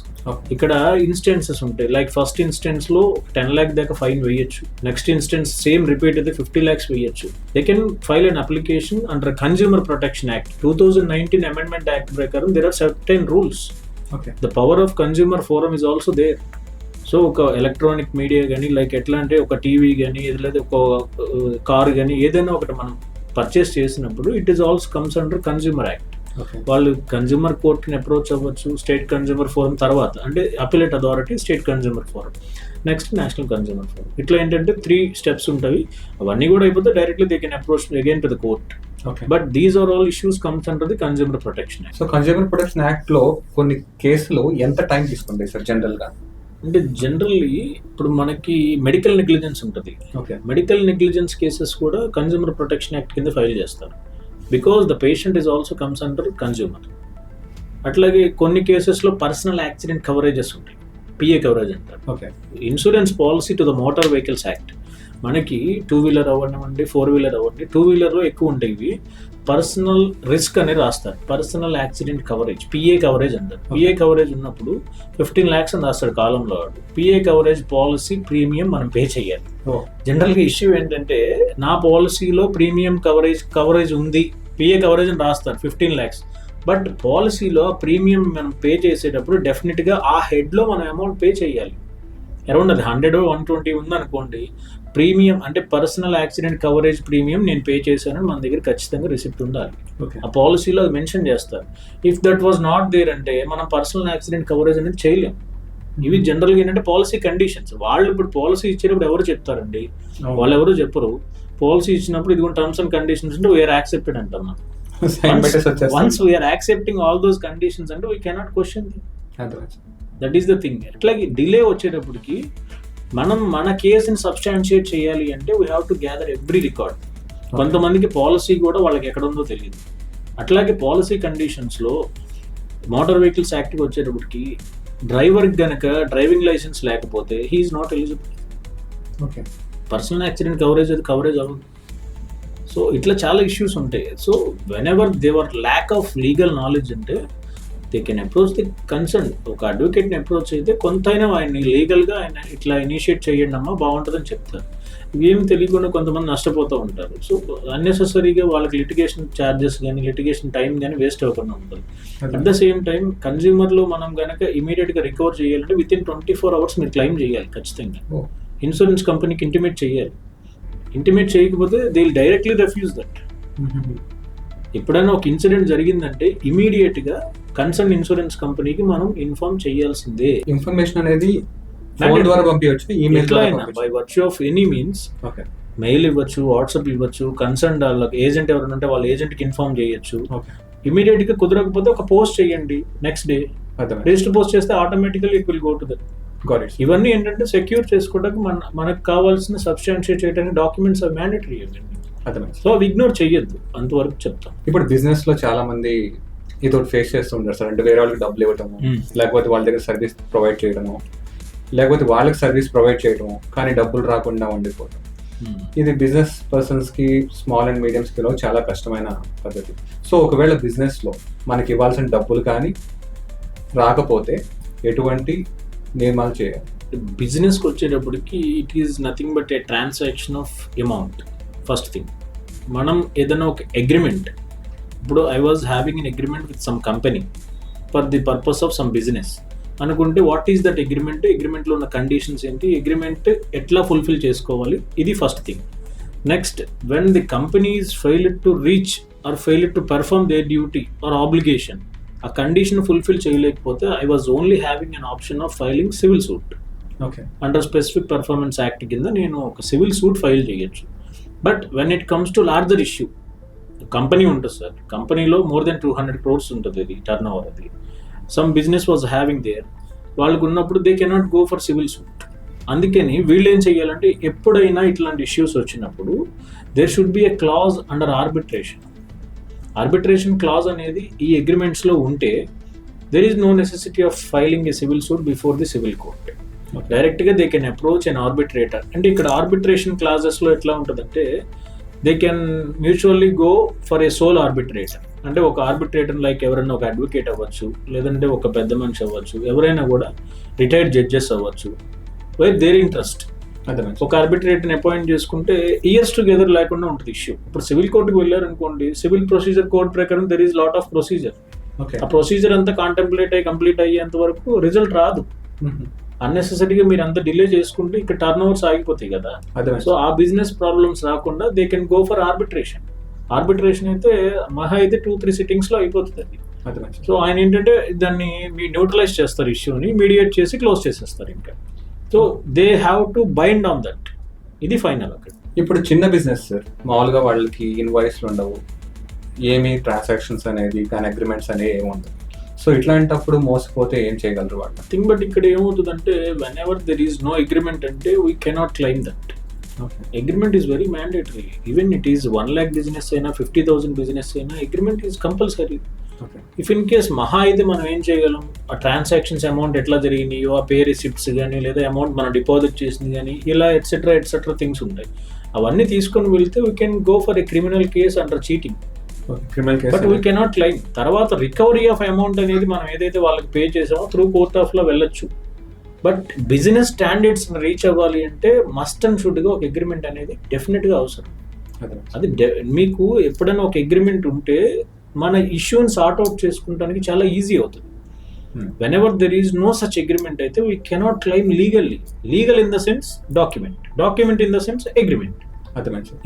ఇక్కడ ఇన్స్టెన్సెస్ ఉంటాయి. లైక్ ఫస్ట్ ఇన్స్టెన్స్లో 10 lakhs దాకా ఫైన్ వేయచ్చు. నెక్స్ట్ ఇన్స్టెన్స్ సేమ్ రిపీట్ అయితే 50 lakhs వేయచ్చు. They can file an application under consumer protection act 2019 amendment act ప్రకారం there are certain rules. The power of consumer forum is also there. So ఒక electronic media కానీ like ఎట్లా అంటే ఒక TV కానీ లేదా ఒక కార్ కానీ ఏదైనా ఒకటి మనం పర్చేస్ చేసినప్పుడు it is also comes under consumer act. వాళ్ళు కన్జ్యూమర్ కోర్ట్ని అప్రోచ్ అవ్వచ్చు. స్టేట్ కన్జ్యూమర్ ఫోరం తర్వాత అంటే appellate authority, state consumer forum, next national consumer forum. ఇట్లా ఏంటంటే 3 steps ఉంటాయి. అవన్నీ కూడా అయిపోతే directly they can approach again to the court. But these are all issues comes under the consumer protection act. So consumer protection act లో కొన్ని కేసులు ఎంత టైం తీసుకుంటాయి సార్ జనరల్ గా? అంటే జనరల్లీ ఇప్పుడు మనకి మెడికల్ నెగ్లిజెన్స్ ఉంటుంది. మెడికల్ నెగ్లిజెన్స్ కేసెస్ కూడా కన్జ్యూమర్ ప్రొటెక్షన్ యాక్ట్ కింద ఫైల్ చేస్తారు. Because the patient is also comes under consumer. అట్లాగే కొన్ని కేసెస్లో పర్సనల్ యాక్సిడెంట్ కవరేజెస్ ఉంటాయి, పిఏ కవరేజ్ అంటారు. Insurance policy to the motor vehicles act. మనకి 2-wheeler అవ్వండి, 4-wheeler అవ్వండి, 2-wheelerలో ఎక్కువ ఉంటాయి ఇవి. పర్సనల్ రిస్క్ అని రాస్తారు, personal accident coverage, PA coverage అంటారు. పిఏ కవరేజ్ ఉన్నప్పుడు 15 lakhs అని రాస్తాడు కాలంలో వాడు. పిఏ కవరేజ్ పాలసీ ప్రీమియం మనం పే చేయాలి. జనరల్గా ఇష్యూ ఏంటంటే నా పాలసీలో ప్రీమియం కవరేజ్ ఉంది, పిఏ కవరేజ్ అని రాస్తారు 15 lakhs. బట్ పాలసీలో ప్రీమియం మనం పే చేసేటప్పుడు డెఫినెట్గా ఆ హెడ్లో మనం అమౌంట్ పే చేయాలి. అరౌండ్ అది 100 or 120 ఉందనుకోండి, ప్రీమియం అంటే పర్సనల్ యాక్సిడెంట్ కవరేజ్ ప్రీమియం నేను పే చేశానని మన దగ్గర ఖచ్చితంగా రిసిప్ట్ ఉండాలి. ఆ పాలసీలో అది మెన్షన్ చేస్తారు. If that was not there అంటే మనం పర్సనల్ యాక్సిడెంట్ కవరేజ్ అనేది చేయలేం. ఇవి జనరల్గా ఏంటంటే పాలసీ కండిషన్స్. వాళ్ళు ఇప్పుడు పాలసీ ఇచ్చేటప్పుడు ఎవరు చెప్తారండి? వాళ్ళు ఎవరు చెప్పరు. పాలసీ ఇచ్చినప్పుడు ఇది టర్మ్స్ అండ్ కండిషన్స్ అంటే వీఆర్ యాక్సెప్టెడ్ అంటాం. Once we're accepting all those conditions అంటే we cannot question the. That is the thing. అట్లాగే డిలే వచ్చేటప్పటికి మనం మన కేసుని సబ్స్టాన్షియేట్ చేయాలి అంటే we have to gather every record. కొంతమందికి పాలసీ కూడా వాళ్ళకి ఎక్కడ ఉందో తెలియదు. అట్లాగే పాలసీ కండిషన్స్లో మోటార్ వెహికల్స్ యాక్ట్కి వచ్చేటప్పటికి డ్రైవర్కి గనక డ్రైవింగ్ లైసెన్స్ లేకపోతే he is not eligible. Personal accident coverage అది కవరేజ్ అవ్వదు. సో ఇట్లా చాలా ఇష్యూస్ ఉంటాయి. So whenever there are lack of legal knowledge అంటే they can approach the concern. ఒక అడ్వకేట్ని అప్రోచ్ అయితే కొంతైనా ఆయన్ని లీగల్గా ఆయన ఇట్లా ఇనిషియేట్ చేయండి అమ్మా బాగుంటుందని చెప్తారు. ఇవేమి తెలియకుండా కొంతమంది నష్టపోతూ ఉంటారు. సో అన్నెసెసరీగా వాళ్ళకి లిటిగేషన్ ఛార్జెస్ కానీ లిటిగేషన్ టైం కానీ వేస్ట్ అవ్వకుండా ఉంటుంది. అట్ ద సేమ్ టైం కన్జ్యూమర్లో మనం కనుక ఇమీడియట్గా రికవర్ చేయాలంటే విత్ ఇన్ 24 hours మీరు క్లెయిమ్ చేయాలి ఖచ్చితంగా. ఇన్సూరెన్స్ కంపెనీకి ఇంటిమేట్ చేయాలి. ఇంటిమేట్ చేయకపోతే they will directly refuse that. ఎప్పుడైనా ఒక ఇన్సిడెంట్ జరిగిందంటే ఇమీడియట్ గా కన్సర్న్ ఇన్సూరెన్స్ కంపెనీకి మనం ఇన్ఫార్మ్ చేయాల్సిందే. ఇన్ఫర్మేషన్ అనేది ఫోన్ ద్వారా పంపించవచ్చు, ఈమెయిల్ ఎట్లా ద్వారా అయినా by virtue of any means, okay mail ఇవ్వచ్చు, వాట్సాప్ ఇవ్వచ్చు, కన్సర్న్ వాళ్ళకి ఏజెంట్ ఎవరైనా ఉంటే వాళ్ళ ఏజెంట్కి ఇన్ఫార్మ్ చేయొచ్చు. ఓకే ఇమీడియట్ గా కుదరకపోతే ఒక పోస్ట్ చేయండి, నెక్స్ట్ డే అర్థమైంది. రిజిస్టర్ పోస్ట్ చేస్తే automatically it will go to that. Got it. ఇవన్నీ ఏంటంటే సెక్యూర్ చేసుకోవడానికి మనకు కావాల్సిన సబ్స్టాన్షియేట్ చేయడానికి డాక్యుమెంట్స్ అవి మ్యాండేటరీ ఇవ్వండి. అర్థమైంది. సో అవి ఇగ్నోర్ చెయ్యొద్దు, అంతవరకు చెప్తాం. ఇప్పుడు బిజినెస్ లో చాలా మంది ఇదో ఫేస్ చేస్తుంటారు సార్, అంటే వేరే వాళ్ళకి డబ్బులు ఇవ్వటము, లేకపోతే వాళ్ళ దగ్గర సర్వీస్ ప్రొవైడ్ చేయడము, లేకపోతే వాళ్ళకి సర్వీస్ ప్రొవైడ్ చేయడము కానీ డబ్బులు రాకుండా ఉండిపోవడం. ఇది బిజినెస్ పర్సన్స్ కి, స్మాల్ అండ్ మీడియం స్కేల్ చాలా కష్టమైన పద్ధతి. సో ఒకవేళ బిజినెస్ లో మనకి ఇవ్వాల్సిన డబ్బులు కానీ రాకపోతే ఎటువంటి నియమాలు చేయాలి? బిజినెస్కి వచ్చేటప్పటికి it is nothing but a transaction of amount. First thing, మనం ఏదైనా ఒక అగ్రిమెంట్, ఇప్పుడు I was having an agreement with some company for the purpose of some business అనుకుంటే, వాట్ ఈస్ దట్ అగ్రిమెంట్, అగ్రిమెంట్లో ఉన్న కండిషన్స్ ఏంటి, అగ్రిమెంట్ ఎట్లా fulfil చేసుకోవాలి, ఇది first thing. Next, when the companies failed to reach or failed to perform their duty or obligation, ఆ condition fulfil చేయలేకపోతే I was only having an option of filing civil suit. Okay, under specific performance act కింద నేను ఒక civil suit file చేయొచ్చు. But when it comes to larger issue, company ఉంటుంది sir, కంపెనీలో more than 200 crores ఉంటుంది అది turnover, అది some business was having there, వాళ్ళకు ఉన్నప్పుడు they cannot go for civil suit. అందుకని వీళ్ళు ఏం చేయాలంటే, ఎప్పుడైనా ఇట్లాంటి ఇష్యూస్ వచ్చినప్పుడు there should be a clause under arbitration. Arbitration clause అనేది ఈ అగ్రిమెంట్స్లో ఉంటే there is no necessity of filing a civil suit before the civil court. డైరెక్ట్గా they can approach an arbitrator. అంటే ఇక్కడ ఆర్బిట్రేషన్ క్లాజెస్లో ఎట్లా ఉంటుందంటే, they can mutually go for a sole arbitrator. అంటే ఒక ఆర్బిట్రేటర్ లైక్ ఎవరైనా ఒక అడ్వకేట్ అవ్వచ్చు, లేదంటే ఒక పెద్ద మనిషి అవ్వచ్చు, ఎవరైనా కూడా రిటైర్డ్ జడ్జెస్ అవ్వచ్చు, వేర్ దేర్ ఇంట్రెస్ట్. ఒక ఆర్బిట్రేటర్ని అపాయింట్ చేసుకుంటే ఇయర్స్ టుగెదర్ లేకుండా ఉంటుంది ఇష్యూ. ఇప్పుడు సివిల్ కోర్టుకి వెళ్ళారనుకోండి, సివిల్ ప్రొసీజర్ కోడ్ ప్రకారం there is lot of procedure. ఆ ప్రొసీజర్ అంతా కాంటెంప్లేట్ అయ్యి కంప్లీట్ అయ్యేంత వరకు రిజల్ట్ రాదు. అన్నెసెసరీగా మీరు అంత డిలే చేసుకుంటే ఇక్కడ టర్న్ ఓవర్స్ ఆగిపోతాయి కదా. సో ఆ బిజినెస్ ప్రాబ్లమ్స్ రాకుండా they can go for arbitration. Arbitration అయితే మహా అయితే 2-3 sittings లో అయిపోతుంది అది. సో ఆయన ఏంటంటే దాన్ని మీ న్యూట్రలైజ్ చేస్తారు, ఇష్యూని మీడియేట్ చేసి క్లోజ్ చేసేస్తారు ఇంకా. So they have to bind on that. ఇది ఫైనల్ అక్కడ. ఇప్పుడు చిన్న బిజినెస్ సార్, మామూలుగా వాళ్ళకి ఇన్వాయిస్లు ఉండవు, ఏమి ట్రాన్సాక్షన్స్ అనేది కానీ అగ్రిమెంట్స్ అనేవి ఏమి ఉండవు. సో ఇట్లాంటప్పుడు మోసపోతే ఏం చేయగలరు వాళ్ళు? థింగ్ బట్ ఇక్కడ ఏమవుతుందంటే, whenever there is no agreement అంటే we cannot claim that. Agreement is very mandatory. Even it is 1 lakh business అయినా 50,000 బిజినెస్ అయినా agreement is compulsory. If in case మహా అయితే మనం ఏం చేయగలం, ఆ ట్రాన్సాక్షన్స్ అమౌంట్ ఎట్లా జరిగినాయో, ఆ పే రిసిప్ట్స్ కానీ, లేదా అమౌంట్ మనం డిపాజిట్ చేసింది కానీ, ఇలా ఎట్సెట్రా థింగ్స్ ఉంటాయి. అవన్నీ తీసుకొని వెళ్తే we can go for a criminal case under cheating. But we cannot claim. తర్వాత రికవరీ ఆఫ్ అమౌంట్ అనేది మనం ఏదైతే వాళ్ళకి పే చేసామో త్రూ కోర్ట్ ఆఫ్ లో వెళ్ళొచ్చు. బట్ బిజినెస్ స్టాండర్డ్స్ రీచ్ అవ్వాలి అంటే మస్ట్ అండ్ షుడ్గా ఒక అగ్రిమెంట్ అనేది డెఫినెట్గా అవసరం. అది మీకు ఎప్పుడైనా ఒక అగ్రిమెంట్ ఉంటే మన ఇష్యూని సార్ట్ అవుట్ చేసుకుంటానికి చాలా ఈజీ అవుతుంది. Whenever there is no such agreement అయితే we cannot claim legally. Legal in the sense document in the sense agreement.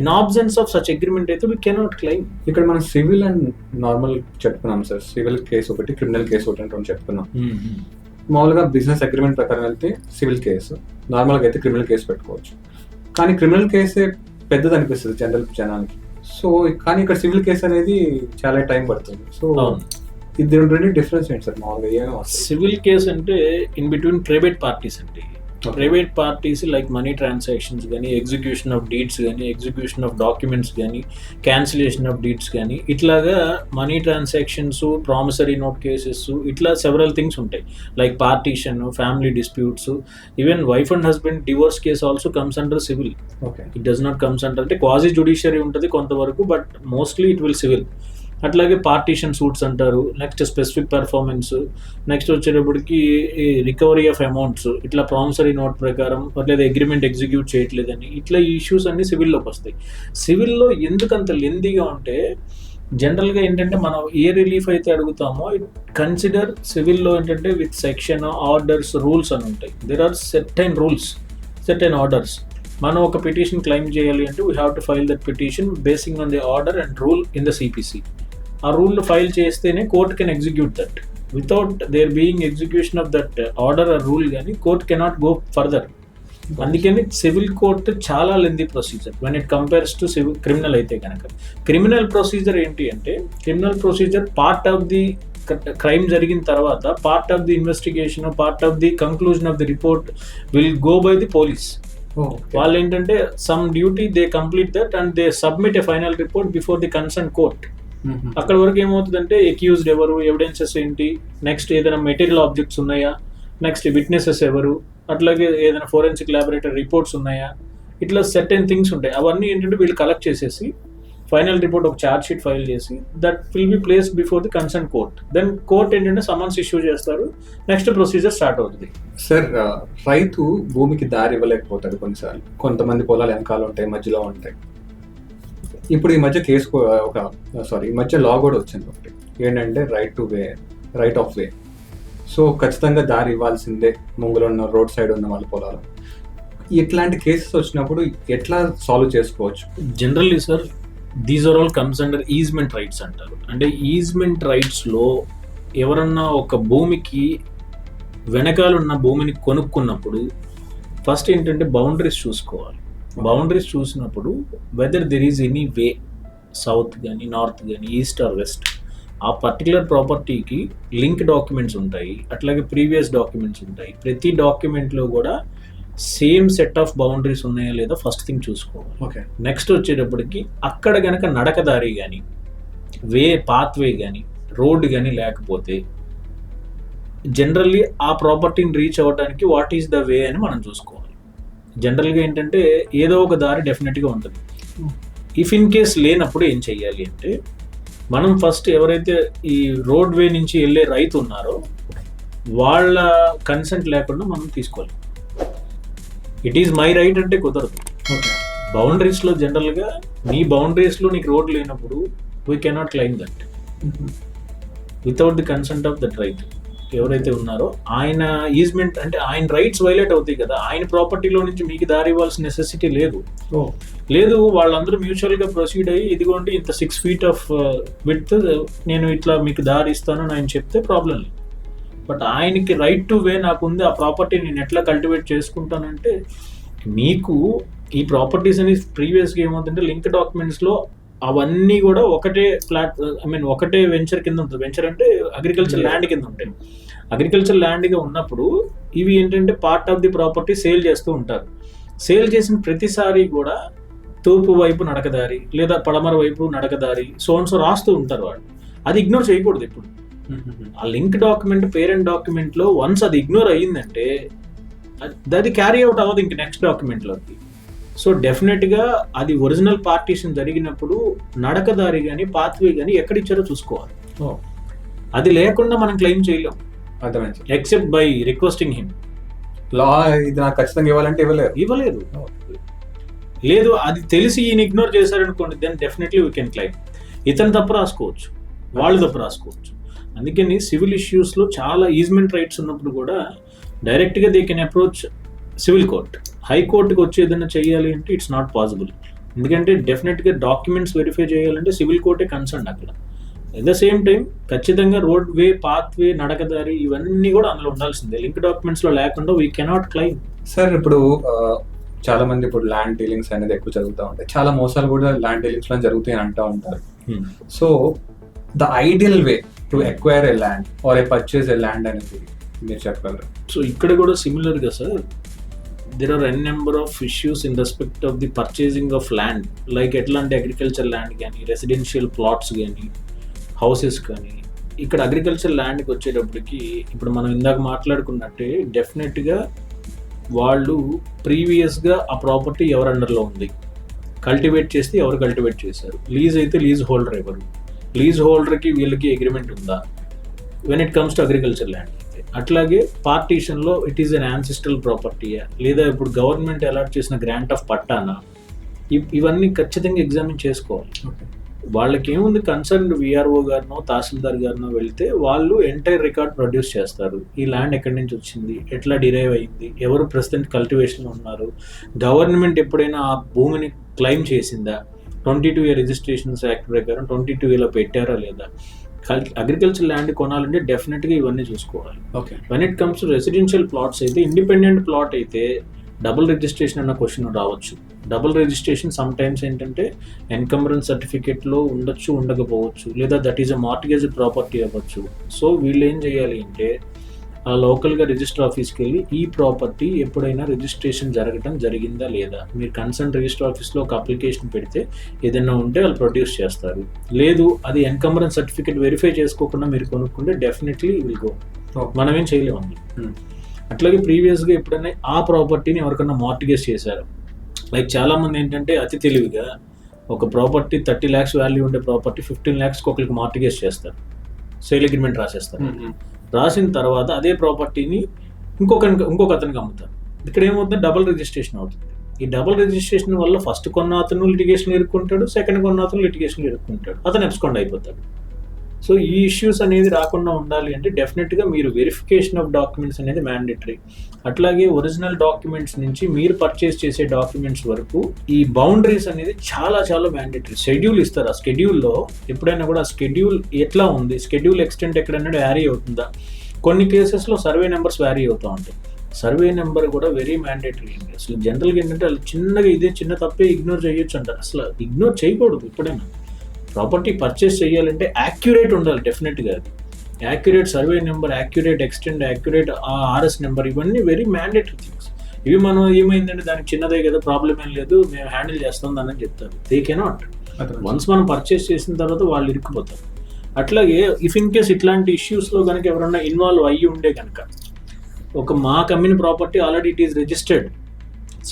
In absence of such agreement అయితే వీ కెనాట్ క్లైమ్. ఇక్కడ మనం civil and normal చెప్పుకున్నాం sir, civil case ఒకటి, criminal case ఒకటి అంటే చెప్పుకున్నాం. మామూలుగా బిజినెస్ అగ్రిమెంట్ ప్రకారం వెళ్తే సివిల్ కేసు, నార్మల్గా అయితే క్రిమినల్ కేసు పెట్టుకోవచ్చు. కానీ క్రిమినల్ కేసే పెద్దది అనిపిస్తుంది జనానికి. సో కానీ ఇక్కడ సివిల్ కేసు అనేది చాలా టైం పడుతుంది. సో ఇది రెండు డిఫరెన్స్ ఏంటి సార్? మామూలుగా సివిల్ కేసు అంటే ఇన్ బిట్వీన్ ప్రైవేట్ పార్టీస్ అండి. Private parties like money transactions కానీ, ఎగ్జిక్యూషన్ ఆఫ్ డీడ్స్ కానీ, ఎగ్జిక్యూషన్ ఆఫ్ డాక్యుమెంట్స్ కానీ, క్యాన్సిలేషన్ ఆఫ్ డీడ్స్ కానీ, ఇట్లాగా money transactions, promissory note cases, ఇట్లా సెవరల్ థింగ్స్ ఉంటాయి. Like partition, family disputes, even wife and husband divorce case also comes under civil. It does not comes under, అంటే quasi judiciary ఉంటుంది కొంతవరకు, but mostly it will civil. అట్లాగే partition suits అంటారు. Next specific performance, next వచ్చేటప్పటికి recovery of amounts, ఇట్లా promissory note ప్రకారం లేదా agreement execute చేయట్లేదని, ఇట్లా ఈ ఇష్యూస్ అన్ని సివిల్లోకి వస్తాయి. సివిల్లో ఎందుకంత లెందీగా ఉంటే, జనరల్గా ఏంటంటే మనం ఏ రిలీఫ్ అయితే అడుగుతామో ఇట్ కన్సిడర్ సివిల్లో ఏంటంటే విత్ సెక్షన్, ఆర్డర్స్, రూల్స్ అని ఉంటాయి. There are certain rules, certain orders. మనం ఒక పిటిషన్ క్లెయిమ్ చేయాలి అంటే we have to file that petition basing on the order and rule in the CPC. ఆ రూల్ ఫైల్ చేస్తేనే court can execute that. Without there being execution of that order or rule కానీ court cannot go further. అందుకని civil court చాలా lengthy procedure when it compares to civil criminal అయితే కనుక. Criminal procedure ఏంటి అంటే, criminal procedure part of the crime జరిగిన తర్వాత part of the investigation, part of the conclusion of the report will go by the police. వాళ్ళు ఏంటంటే some duty they complete that and they submit a final report before the concern court. అక్కడ వరకు ఏమవుతుందంటే accused ఎవరు, evidences ఏంటి, next ఏదైనా material objects ఉన్నాయా, next witnesses ఎవరు, అట్లాగే ఏదైనా ఫోరెన్సిక్ ల్యాబొరేటరీ రిపోర్ట్స్ ఉన్నాయా, ఇట్లా సర్టెన్ థింగ్స్ ఉంటాయి. అవన్నీ ఏంటంటే వీళ్ళు కలెక్ట్ చేసేసి ఫైనల్ రిపోర్ట్ ఒక ఛార్జ్ షీట్ ఫైల్ చేసి that will be placed before the concern court. Then court ఏంటంటే సమన్స్ ఇష్యూ చేస్తారు, నెక్స్ట్ ప్రొసీజర్ స్టార్ట్ అవుతుంది. సార్, రైతు భూమికి దారి ఇవ్వలేకపోతాడు కొన్నిసార్లు. కొంతమంది పొలాలు వెనకాల ఉంటాయి, మధ్యలో ఉంటాయి. ఇప్పుడు ఈ మధ్య ఈ మధ్య లా కూడా వచ్చింది ఒకటి, ఏంటంటే రైట్ ఆఫ్ వే. సో ఖచ్చితంగా దారి ఇవ్వాల్సిందే ముంగులో ఉన్న రోడ్ సైడ్ ఉన్న వాళ్ళ పొలాలు. ఇట్లాంటి కేసెస్ వచ్చినప్పుడు ఎట్లా సాల్వ్ చేసుకోవచ్చు? Generally sir, these are all comes under easement rights అంటారు. అంటే ఈజ్మెంట్ రైట్స్లో ఎవరన్నా ఒక భూమికి వెనకాల ఉన్న భూమిని కొనుక్కున్నప్పుడు ఫస్ట్ ఏంటంటే బౌండరీస్ చూసుకోవాలి. బౌండరీస్ చూసినప్పుడు weather there is any way, south కానీ నార్త్ కానీ ఈస్ట్ ఆర్ వెస్ట్, ఆ పర్టికులర్ ప్రాపర్టీకి లింక్ డాక్యుమెంట్స్ ఉంటాయి, అట్లాగే ప్రీవియస్ డాక్యుమెంట్స్ ఉంటాయి. ప్రతి డాక్యుమెంట్లో కూడా సేమ్ సెట్ ఆఫ్ బౌండరీస్ ఉన్నాయా లేదా ఫస్ట్ థింగ్ చూసుకోవాలి. ఓకే. నెక్స్ట్ వచ్చేటప్పటికి అక్కడ కనుక నడకదారి కానీ పాత్వే కానీ రోడ్డు కానీ లేకపోతే జనరల్లీ ఆ ప్రాపర్టీని రీచ్ అవ్వడానికి వాట్ ఈస్ ద వే అని మనం చూసుకోవాలి. జనరల్గా ఏంటంటే ఏదో ఒక దారి డెఫినెట్గా ఉంటుంది. ఇఫ్ ఇన్ కేస్ లేనప్పుడు ఏం చెయ్యాలి అంటే, మనం ఫస్ట్ ఎవరైతే ఈ రోడ్ వే నుంచి వెళ్ళే రైతు ఉన్నారో వాళ్ళ కన్సెంట్ లేకుండా మనం తీసుకోవాలి. ఇట్ ఈజ్ మై రైట్ అంటే కుదరదు. బౌండరీస్లో జనరల్గా నీ బౌండరీస్లో నీకు రోడ్ లేనప్పుడు we cannot claim that without the consent of that రైతు ఎవరైతే ఉన్నారో. ఆయన ఈజ్మెంట్ అంటే ఆయన రైట్స్ వైలేట్ అవుతాయి కదా. ఆయన ప్రాపర్టీలో నుంచి మీకు దారి ఇవ్వాల్సిన నెసెసిటీ లేదు. వాళ్ళందరూ మ్యూచువల్గా ప్రొసీడ్ అయ్యి ఇదిగోండి ఇంత 6 feet ఆఫ్ విడ్త్ నేను ఇట్లా మీకు దారి ఇస్తాను అని ఆయన చెప్తే ప్రాబ్లం లేదు. బట్ ఆయనకి రైట్ టు వే నాకు ఉంది, ఆ ప్రాపర్టీ నేను ఎట్లా కల్టివేట్ చేసుకుంటానంటే, మీకు ఈ ప్రాపర్టీస్ అని ప్రీవియస్గా ఏమవుతుందంటే లింక్ డాక్యుమెంట్స్లో అవన్నీ కూడా ఒకటే ఒకటే వెంచర్ కింద ఉంటుంది. వెంచర్ అంటే అగ్రికల్చర్ ల్యాండ్ కింద ఉంటాయి. అగ్రికల్చర్ ల్యాండ్గా ఉన్నప్పుడు ఇవి ఏంటంటే part of the property sale చేస్తూ ఉంటారు. సేల్ చేసిన ప్రతిసారి కూడా తూర్పు వైపు నడకదారి లేదా పడమర వైపు నడకదారి సో రాస్తూ ఉంటారు వాళ్ళు. అది ఇగ్నోర్ చేయకూడదు ఎప్పుడు. ఆ లింక్ డాక్యుమెంట్ పేరెంట్ డాక్యుమెంట్లో వన్స్ అది ఇగ్నోర్ అయ్యిందంటే అది క్యారీ అవుట్ అవ్వదు ఇంక నెక్స్ట్ డాక్యుమెంట్లోకి. సో డెఫినెట్గా అది ఒరిజినల్ పార్టీషన్ జరిగినప్పుడు నడకదారి కానీ పాత్వే కానీ ఎక్కడిచ్చారో చూసుకోవాలి. అది లేకుండా మనం క్లెయిమ్ చేయలేం ఎక్సెప్ట్ బై రిక్వెస్టింగ్ హిమ్. లా ఇది నాకు ఖచ్చితంగా ఇవ్వాలంటే ఇవ్వలేదు. లేదు అది తెలిసి ఈయన ఇగ్నోర్ చేశారనుకోండి, then definitely we can claim. ఇతను తప్పు రాసుకోవచ్చు, వాళ్ళు తప్పు రాసుకోవచ్చు. అందుకని సివిల్ ఇష్యూస్లో చాలా ఈజ్మెంట్ రైట్స్ ఉన్నప్పుడు కూడా డైరెక్ట్గా they can approach civil court. హైకోర్టుకి వచ్చి ఏదైనా చేయాలి అంటే ఇట్స్ నాట్ పాసిబుల్. ఎందుకంటే డెఫినెట్గా డాక్యుమెంట్స్ వెరిఫై చేయాలంటే సివిల్ కోర్టే కన్సర్న్ అక్కడ. ఎట్ ద సేమ్ టైం ఖచ్చితంగా రోడ్ వే, పాత్వే, నడకదారి ఇవన్నీ కూడా అందులో ఉండాల్సిందే. లింక్ డాక్యుమెంట్స్లో లేకుండా వీ కెనాట్ క్లైమ్. సార్, ఇప్పుడు చాలా మంది ఇప్పుడు ల్యాండ్ డీలింగ్స్ అనేది ఎక్కువ జరుగుతూ ఉంటాయి. చాలా మోసాలు కూడా ల్యాండ్ డీలింగ్స్ లో జరుగుతాయి అంటూ ఉంటారు. So the ideal way to acquire a land or a purchase a land అనేది మీరు చెప్పగలరు? సో ఇక్కడ కూడా సిమిలర్గా sir, there are n number of issues in respect of the purchasing of land, like ఎట్లా అంటే అగ్రికల్చర్ ల్యాండ్ కానీ, residential plots కానీ, హౌసెస్ కానీ. ఇక్కడ అగ్రికల్చర్ ల్యాండ్కి వచ్చేటప్పటికి ఇప్పుడు మనం ఇందాక మాట్లాడుకున్నట్టే డెఫినెట్గా వాళ్ళు ప్రీవియస్గా ఆ ప్రాపర్టీ ఎవరి అండర్లో ఉంది, కల్టివేట్ చేస్తే ఎవరు కల్టివేట్ చేశారు, లీజ్ అయితే లీజ్ హోల్డర్ ఎవరు, లీజ్ హోల్డర్కి వీళ్ళకి అగ్రిమెంట్ ఉందా when it comes to agriculture land. అట్లాగే పార్టీషన్లో ఇట్ ఈస్ అన్ యాన్సిస్ట్రల్ ప్రాపర్టీయా లేదా ఇప్పుడు గవర్నమెంట్ అలాట్ చేసిన గ్రాంట్ ఆఫ్ పట్టానా, ఇవన్నీ ఖచ్చితంగా ఎగ్జామిన్ చేసుకోవాలి. వాళ్ళకి ఏముంది, కన్సర్న్ విఆర్ఓ గారినో తహసీల్దార్ గారినో వెళ్తే వాళ్ళు ఎంటైర్ రికార్డ్ ప్రొడ్యూస్ చేస్తారు. ఈ ల్యాండ్ ఎక్కడి నుంచి వచ్చింది, ఎట్లా డిరైవ్ అయింది, ఎవరు ప్రెసిడెంట్ కల్టివేషన్లో ఉన్నారు, గవర్నమెంట్ ఎప్పుడైనా ఆ భూమిని క్లెయిమ్ చేసిందా, 22A రిజిస్ట్రేషన్స్ యాక్ట్ ప్రకారం 22Aలో పెట్టారా లేదా. అగ్రికల్చర్ ల్యాండ్ కొనాలంటే డెఫినెట్గా ఇవన్నీ చూసుకోవాలి. Okay. When it comes to residential plots అయితే, ఇండిపెండెంట్ ప్లాట్ అయితే డబుల్ రిజిస్ట్రేషన్ అన్న క్వశ్చన్ రావచ్చు. డబుల్ రిజిస్ట్రేషన్ సమ్ టైమ్స్ ఏంటంటే ఎన్కంబరెన్స్ సర్టిఫికేట్లో ఉండొచ్చు, ఉండకపోవచ్చు, లేదా that is a mortgage property అవ్వచ్చు. సో వీళ్ళు ఏం చేయాలి అంటే ఆ లోకల్గా రిజిస్టర్ ఆఫీస్కి వెళ్ళి ఈ ప్రాపర్టీ ఎప్పుడైనా రిజిస్ట్రేషన్ జరగడం జరిగిందా లేదా, మీరు కన్సర్న్ రిజిస్టర్ ఆఫీస్లో ఒక అప్లికేషన్ పెడితే ఏదైనా ఉంటే వాళ్ళు ప్రొడ్యూస్ చేస్తారు. లేదు అది ఎన్కంబరెన్స్ సర్టిఫికేట్ వెరిఫై చేసుకోకుండా మీరు కొనుక్కుంటే డెఫినెట్లీ విల్ గో. మనం ఏం చేయలేము. అట్లాగే ప్రీవియస్గా ఎప్పుడైనా ఆ ప్రాపర్టీని ఎవరికైనా మార్టిగేజ్ చేశారు. లైక్ చాలామంది ఏంటంటే అతి తెలివిగా ఒక ప్రాపర్టీ 30 lakhs వాల్యూ ఉండే ప్రాపర్టీ 15 lakhs ఒకరికి మార్టిగేజ్ చేస్తారు, సేల్ అగ్రిమెంట్ రాసేస్తారు. రాసిన తర్వాత అదే ప్రాపర్టీని ఇంకొక అతనికి అమ్ముతారు. ఇక్కడ ఏమవుతుంది, డబుల్ రిజిస్ట్రేషన్ అవుతుంది. ఈ డబుల్ రిజిస్ట్రేషన్ వల్ల ఫస్ట్ కొన్న అతను లిటిగేషన్ ఇరుక్కుంటాడు, సెకండ్ కొన్న అతను లిటిగేషన్ ఇరుక్కుంటాడు, అతను ఎక్స్కొండ్ అయిపోతాడు. సో ఈ ఇష్యూస్ అనేది రాకుండా ఉండాలి అంటే డెఫినెట్గా మీరు వెరిఫికేషన్ ఆఫ్ డాక్యుమెంట్స్ అనేది మ్యాండేటరీ. అట్లాగే ఒరిజినల్ డాక్యుమెంట్స్ నుంచి మీరు పర్చేస్ చేసే డాక్యుమెంట్స్ వరకు ఈ బౌండరీస్ అనేది చాలా చాలా మ్యాండేటరీ. షెడ్యూల్ ఇస్తారు, ఆ షెడ్యూల్లో ఎప్పుడైనా కూడా ఆ షెడ్యూల్ ఎట్లా ఉంది, షెడ్యూల్ ఎక్స్టెంట్ ఎక్కడైనా వ్యారీ అవుతుందా. కొన్ని కేసెస్లో సర్వే నెంబర్స్ వ్యారీ అవుతూ ఉంటాయి. సర్వే నెంబర్ కూడా వెరీ మ్యాండేటరీ అండి. అసలు జనరల్గా ఏంటంటే వాళ్ళు చిన్నగా ఇదే చిన్న తప్పే ఇగ్నోర్ చేయొచ్చు అంటారు. అసలు ఇగ్నోర్ చేయకూడదు. ఎప్పుడైనా ప్రాపర్టీ పర్చేస్ చేయాలంటే యాక్యురేట్ ఉండాలి డెఫినెట్గా. అది accurate survey number, accurate extend, accurate RS number, ఇవన్నీ వెరీ మ్యాండేటరీ థింగ్స్. ఇవి మనం ఏమైందంటే దానికి చిన్నదే కదా, ప్రాబ్లం ఏం లేదు, మేము హ్యాండిల్ చేస్తాం అని చెప్తారు. They cannot. వన్స్ మనం పర్చేస్ చేసిన తర్వాత వాళ్ళు ఇరుక్కుపోతారు. అట్లాగే ఇఫ్ ఇన్ కేస్ ఇట్లాంటి ఇష్యూస్లో కనుక ఎవరన్నా ఇన్వాల్వ్ అయ్యి ఉండే కనుక, ఒక మాకు అమ్మిన property already it is registered,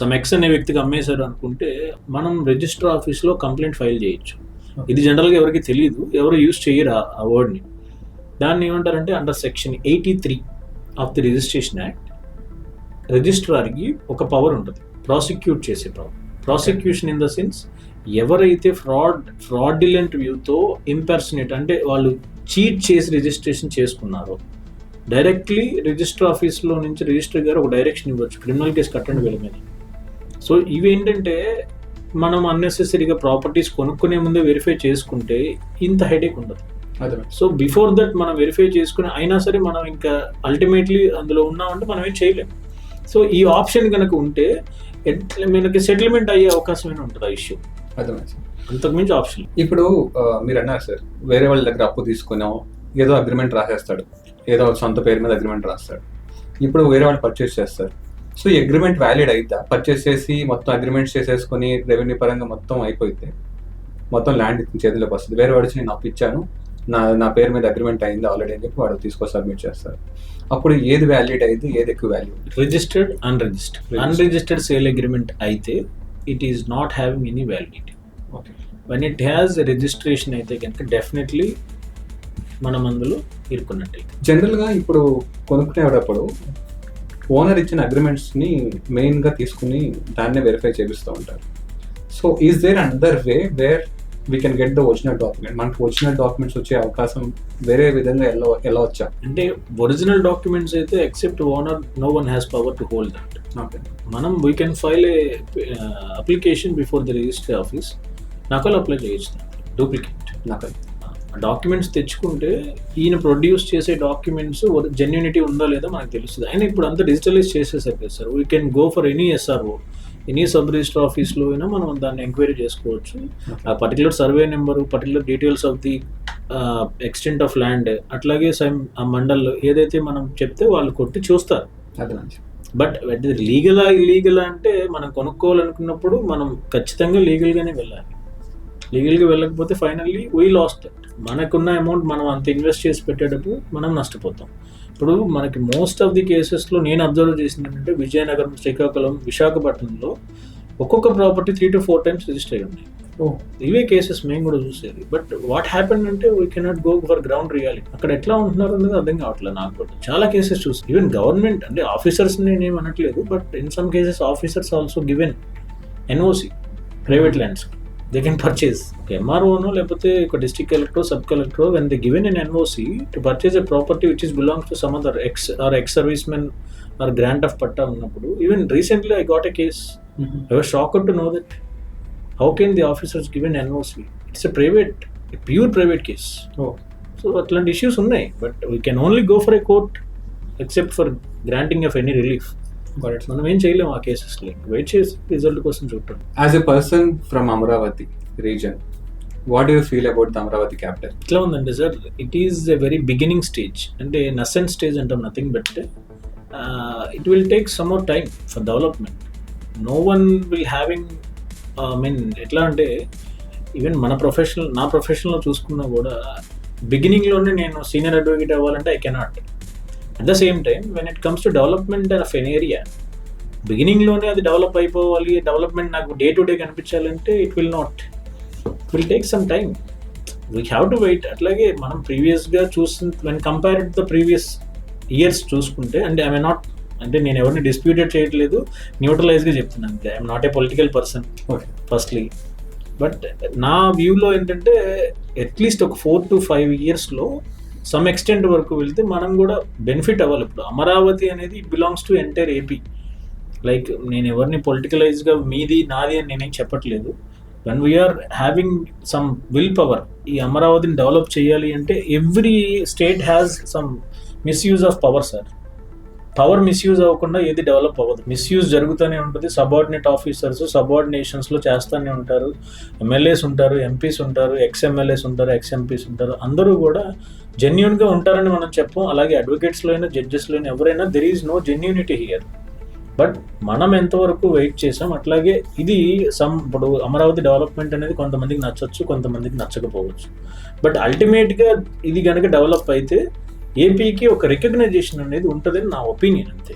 some X అనే వ్యక్తికి అమ్మేశారు అనుకుంటే మనం రిజిస్టర్ ఆఫీస్లో కంప్లైంట్ ఫైల్ చేయొచ్చు. ఇది జనరల్గా ఎవరికి తెలియదు, ఎవరు యూజ్ చేయరు ఆ వర్డ్ని. దాన్ని ఏమంటారంటే under section 83 of the registration act రిజిస్ట్రార్కి ఒక పవర్ ఉంటుంది, ప్రాసిక్యూట్ చేసే power. Prosecution in the sense ఎవరైతే ఫ్రాడ్యులెంట్ వ్యూతో ఇంపర్సనేట్ అంటే వాళ్ళు చీట్ చేసి రిజిస్ట్రేషన్ చేసుకున్నారో డైరెక్ట్లీ రిజిస్టర్ ఆఫీస్లో నుంచి రిజిస్టర్ గారు ఒక డైరెక్షన్ ఇవ్వచ్చు, క్రిమినల్ కేసు కట్టండి వీళ్ళ మీద. సో ఇవి ఏంటంటే మనం అన్నెసెసరీగా ప్రాపర్టీస్ కొనుక్కునే ముందే వెరిఫై చేసుకుంటే ఇంత హెడేక్ ఉండదు. సో బిఫోర్ దట్ మనం వెరిఫై చేసుకుని అయినా సరే మనం ఇంకా అల్టిమేట్లీ అందులో ఉన్నామంటే మనం ఏం చేయలేము. సో ఈ ఆప్షన్ కనుక ఉంటే మనకి సెటిల్మెంట్ అయ్యే అవకాశం ఉంటుంది ఆ ఇష్యూ. అంతకుమించి ఆప్షన్. ఇప్పుడు మీరు అన్నారు సార్, వేరే వాళ్ళ దగ్గర అప్పు తీసుకున్నాం, ఏదో అగ్రిమెంట్ రాసేస్తాడు, ఏదో సొంత పేరు మీద అగ్రిమెంట్ రాస్తాడు. ఇప్పుడు వేరే వాళ్ళు పర్చేస్ చేస్తారు. సో ఈ అగ్రిమెంట్ వ్యాలిడ్ అయిద్దా? పర్చేస్ చేసి మొత్తం అగ్రిమెంట్స్ చేసేసుకుని రెవెన్యూ పరంగా మొత్తం అయిపోయితే మొత్తం ల్యాండ్ చేతిలోకి వస్తుంది. వేరే వాడికి నేను అప్పు ఇచ్చాను, నా పేరు మీద అగ్రిమెంట్ అయింది ఆల్రెడీ అని చెప్పి వాడు తీసుకొని సబ్మిట్ చేస్తారు. అప్పుడు ఏది వ్యాలిడ్ అయింది, ఏది ఎక్కువ value? Registered, unregistered sale agreement అయితే it is not having any validity. Okay. When it has registration అయితే కనుక డెఫినెట్లీ మనం అందులో ఇరుక్కున్నట్టే. జనరల్గా ఇప్పుడు కొనుక్కునేటప్పుడు ఓనర్ ఇచ్చిన అగ్రిమెంట్స్ని మెయిన్గా తీసుకుని దాన్నే వెరిఫై చేపిస్తూ ఉంటారు. So is there another way where we can get the original document? మనకు ఒరిజినల్ డాక్యుమెంట్స్ వచ్చే అవకాశం వేరే విధంగా ఎలా వచ్చా? అంటే ఒరిజినల్ డాక్యుమెంట్స్ అయితే except owner no one has power to hold that. Okay. మనం we can file a application before the registry office, నకలు అప్లై చేయొచ్చు, డూప్లికేట్ నకలు డాక్యుమెంట్స్ తెచ్చుకుంటే ఈయన ప్రొడ్యూస్ చేసే డాక్యుమెంట్స్ జెన్యూనిటీ ఉందా లేదా మనకు తెలుస్తుంది. అయినా ఇప్పుడు అంతా డిజిటలైజ్ చేసేసారు కదా sir. We can go for any SRO, any sub register ఆఫీస్లో అయినా మనం దాన్ని ఎంక్వైరీ చేసుకోవచ్చు. ఆ particular survey number, particular details of the extent of land, అట్లాగే ఆ మండల్ ఏదైతే మనం చెప్తే వాళ్ళు కొట్టి చూస్తారు. బట్ లీగలా ఇల్లీగలా అంటే మనం కొనుక్కోవాలనుకున్నప్పుడు మనం ఖచ్చితంగా లీగల్గానే వెళ్ళాలి. లీగల్గా వెళ్ళకపోతే ఫైనల్లీ వీ లాస్ట్ దట్. మనకున్న అమౌంట్ మనం అంత ఇన్వెస్ట్ చేసి పెట్టేటప్పుడు మనం నష్టపోతాం. ఇప్పుడు మనకి మోస్ట్ ఆఫ్ ది కేసెస్లో నేను అబ్జర్వ్ చేసింది ఏంటంటే విజయనగరం, శ్రీకాకుళం, విశాఖపట్నంలో ఒక్కొక్క ప్రాపర్టీ 3 to 4 times రిజిస్టర్ అయ్యి ఉన్నాయి. ఇవే కేసెస్ మేము కూడా చూసేది. బట్ వాట్ హ్యాపెన్ అంటే we cannot go for ground reality. అక్కడ ఎట్లా ఉంటున్నారు అనేది అర్థం కావట్లేదు నాకు కూడా. చాలా కేసెస్ చూసి ఈవెన్ గవర్నమెంట్ అంటే ఆఫీసర్స్ నేనేం అనట్లేదు, but in some cases officers also given NOC private lands they can purchase. Okay, MRO no లేకపోతే ఒక district collector, sub collector, when they given an NOC to purchase a property which is belongs to some other ex serviceman or grant of patta ఉన్నప్పుడు, even recently I got a case. I was shocked to know that how can the officers give an NOC? It's pure private case. So అట్లాంటి issues ఉన్నాయి, but we can only go for a court except for granting of any relief. మనం ఏం చేయలేము ఆ కేసెస్లో, wait చేసి result కోసం చూడటం. As a person from Amaravati region, what do you feel about the Amaravati capital? ఎట్లా ఉందంటే sir, it is a very beginning stage, అంటే నసెంట్ స్టేజ్ అంటాం, nothing but it will take some more time for development. No one will having ఎట్లా అంటే even నా ప్రొఫెషన్లో చూసుకున్నా కూడా బిగినింగ్లోనే నేను సీనియర్ అడ్వకేట్ అవ్వాలంటే I cannot. At the same time when it comes to development of N area, బిగినింగ్లోనే అది డెవలప్ అయిపోవాలి, డెవలప్మెంట్ నాకు డే టు డే కనిపించాలంటే it will take some time. We have to wait. అట్లాగే మనం ప్రీవియస్గా when compared the previous years చూసుకుంటే, అంటే నేను ఎవరిని డిస్ప్యూటెడ్ చేయట్లేదు, న్యూట్రలైజ్గా చెప్తున్నాను అంతే. I'm not a political person firstly. But నా వ్యూలో ఏంటంటే అట్లీస్ట్ ఒక 4 to 5 yearsలో సమ్ ఎక్స్టెంట్ వరకు వెళ్తే మనం కూడా బెనిఫిట్ అవ్వాలి. ఇప్పుడు అమరావతి అనేది it belongs to entire AP. Like నేను ఎవరిని పొలిటికలైజ్గా మీది నాది అని నేనేం చెప్పట్లేదు. When we are having some will power, ఈ అమరావతిని డెవలప్ చేయాలి అంటే every state has some misuse of power sir. Power misuse అవ్వకుండా ఏది డెవలప్ అవ్వదు. మిస్యూజ్ జరుగుతూనే ఉంటుంది. సబార్డినేట్ ఆఫీసర్స్ సబార్డినేషన్స్లో చేస్తూనే ఉంటారు. ఎమ్మెల్యేస్ ఉంటారు, ఎంపీస్ ఉంటారు, ఎక్స్ఎమ్మెల్యేస్ ఉంటారు, ఎక్స్ఎంపీస్ ఉంటారు. అందరూ కూడా జెన్యూన్గా ఉంటారని మనం చెప్పం. అలాగే అడ్వకేట్స్లో అయినా జడ్జెస్లో అయినా ఎవరైనా there is no genuinity here. But మనం ఎంతవరకు వెయిట్ చేసాం. అట్లాగే ఇది ఇప్పుడు అమరావతి డెవలప్మెంట్ అనేది కొంతమందికి నచ్చవచ్చు, కొంతమందికి నచ్చకపోవచ్చు. బట్ అల్టిమేట్గా ఇది కనుక డెవలప్ అయితే ఏపీకి ఒక రికగ్నైజేషన్ అనేది ఉంటుందని నా ఒపీనియన్ అంతే.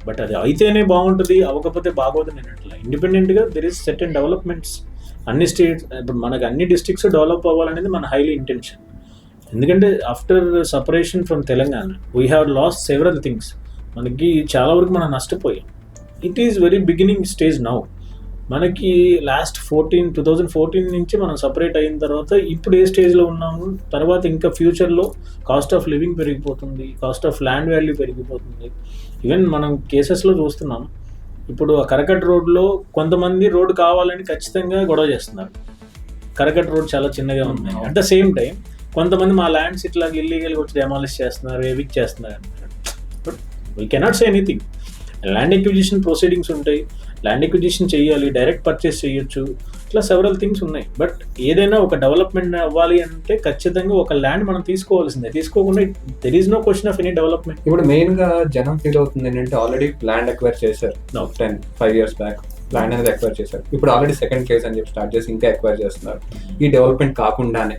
బట్ అది అయితేనే బాగుంటుంది, అవ్వకపోతే బాగోదు నేను అట్లా. ఇండిపెండెంట్గా దెర్ ఈస్ సర్టెన్ డెవలప్మెంట్స్. అన్ని స్టేట్స్, ఇప్పుడు మనకు అన్ని డిస్ట్రిక్ట్స్ డెవలప్ అవ్వాలనేది మన హైలీ ఇంటెన్షన్. ఎందుకంటే after separation from Telangana we have lost several things. మనకి చాలా వరకు మనం నష్టపోయాం. It is very beginning stage now. మనకి 2014 నుంచి మనం సపరేట్ అయిన తర్వాత ఇప్పుడు ఏ స్టేజ్లో ఉన్నాము, తర్వాత ఇంకా ఫ్యూచర్లో కాస్ట్ ఆఫ్ లివింగ్ పెరిగిపోతుంది, కాస్ట్ ఆఫ్ ల్యాండ్ వాల్యూ పెరిగిపోతుంది. ఈవెన్ మనం కేసెస్లో చూస్తున్నాం. ఇప్పుడు ఆ కరకట్ రోడ్లో కొంతమంది రోడ్డు కావాలని ఖచ్చితంగా గొడవ చేస్తున్నారు. కరకట్ రోడ్ చాలా చిన్నగా ఉంది. అట్ ద సేమ్ టైం కొంతమంది మా ల్యాండ్స్ ఇట్లా ఇల్లీగల్గా వచ్చి డెమాలిష్ చేస్తున్నారు, ఎవిక్ట్ చేస్తున్నారు అంటారు. But we cannot say anything. Land acquisition proceedings ఉంటాయి, ల్యాండ్ ఎక్విజిషన్ చేయాలి, డైరెక్ట్ పర్చేస్ చేయొచ్చు, ఇట్లా సెవరల్ థింగ్స్ ఉన్నాయి. బట్ ఏదైనా ఒక డెవలప్మెంట్ అవ్వాలి అంటే ఖచ్చితంగా ఒక ల్యాండ్ మనం తీసుకోవాల్సిందే. తీసుకోకుండా there is no question of any development. ఇప్పుడు మెయిన్గా జనం ఫీల్ అవుతుంది ఏంటంటే ఆల్రెడీ ల్యాండ్ అక్వైర్ చేశారు 5 years బ్యాక్. ల్యాండ్ అనేది అక్వైర్ చేశారు. ఇప్పుడు ఆల్రెడీ సెకండ్ ఫేజ్ అని చెప్పి స్టార్ట్ చేసి ఇంకా అక్వైర్ చేస్తున్నారు ఈ డెవలప్మెంట్ కాకుండానే.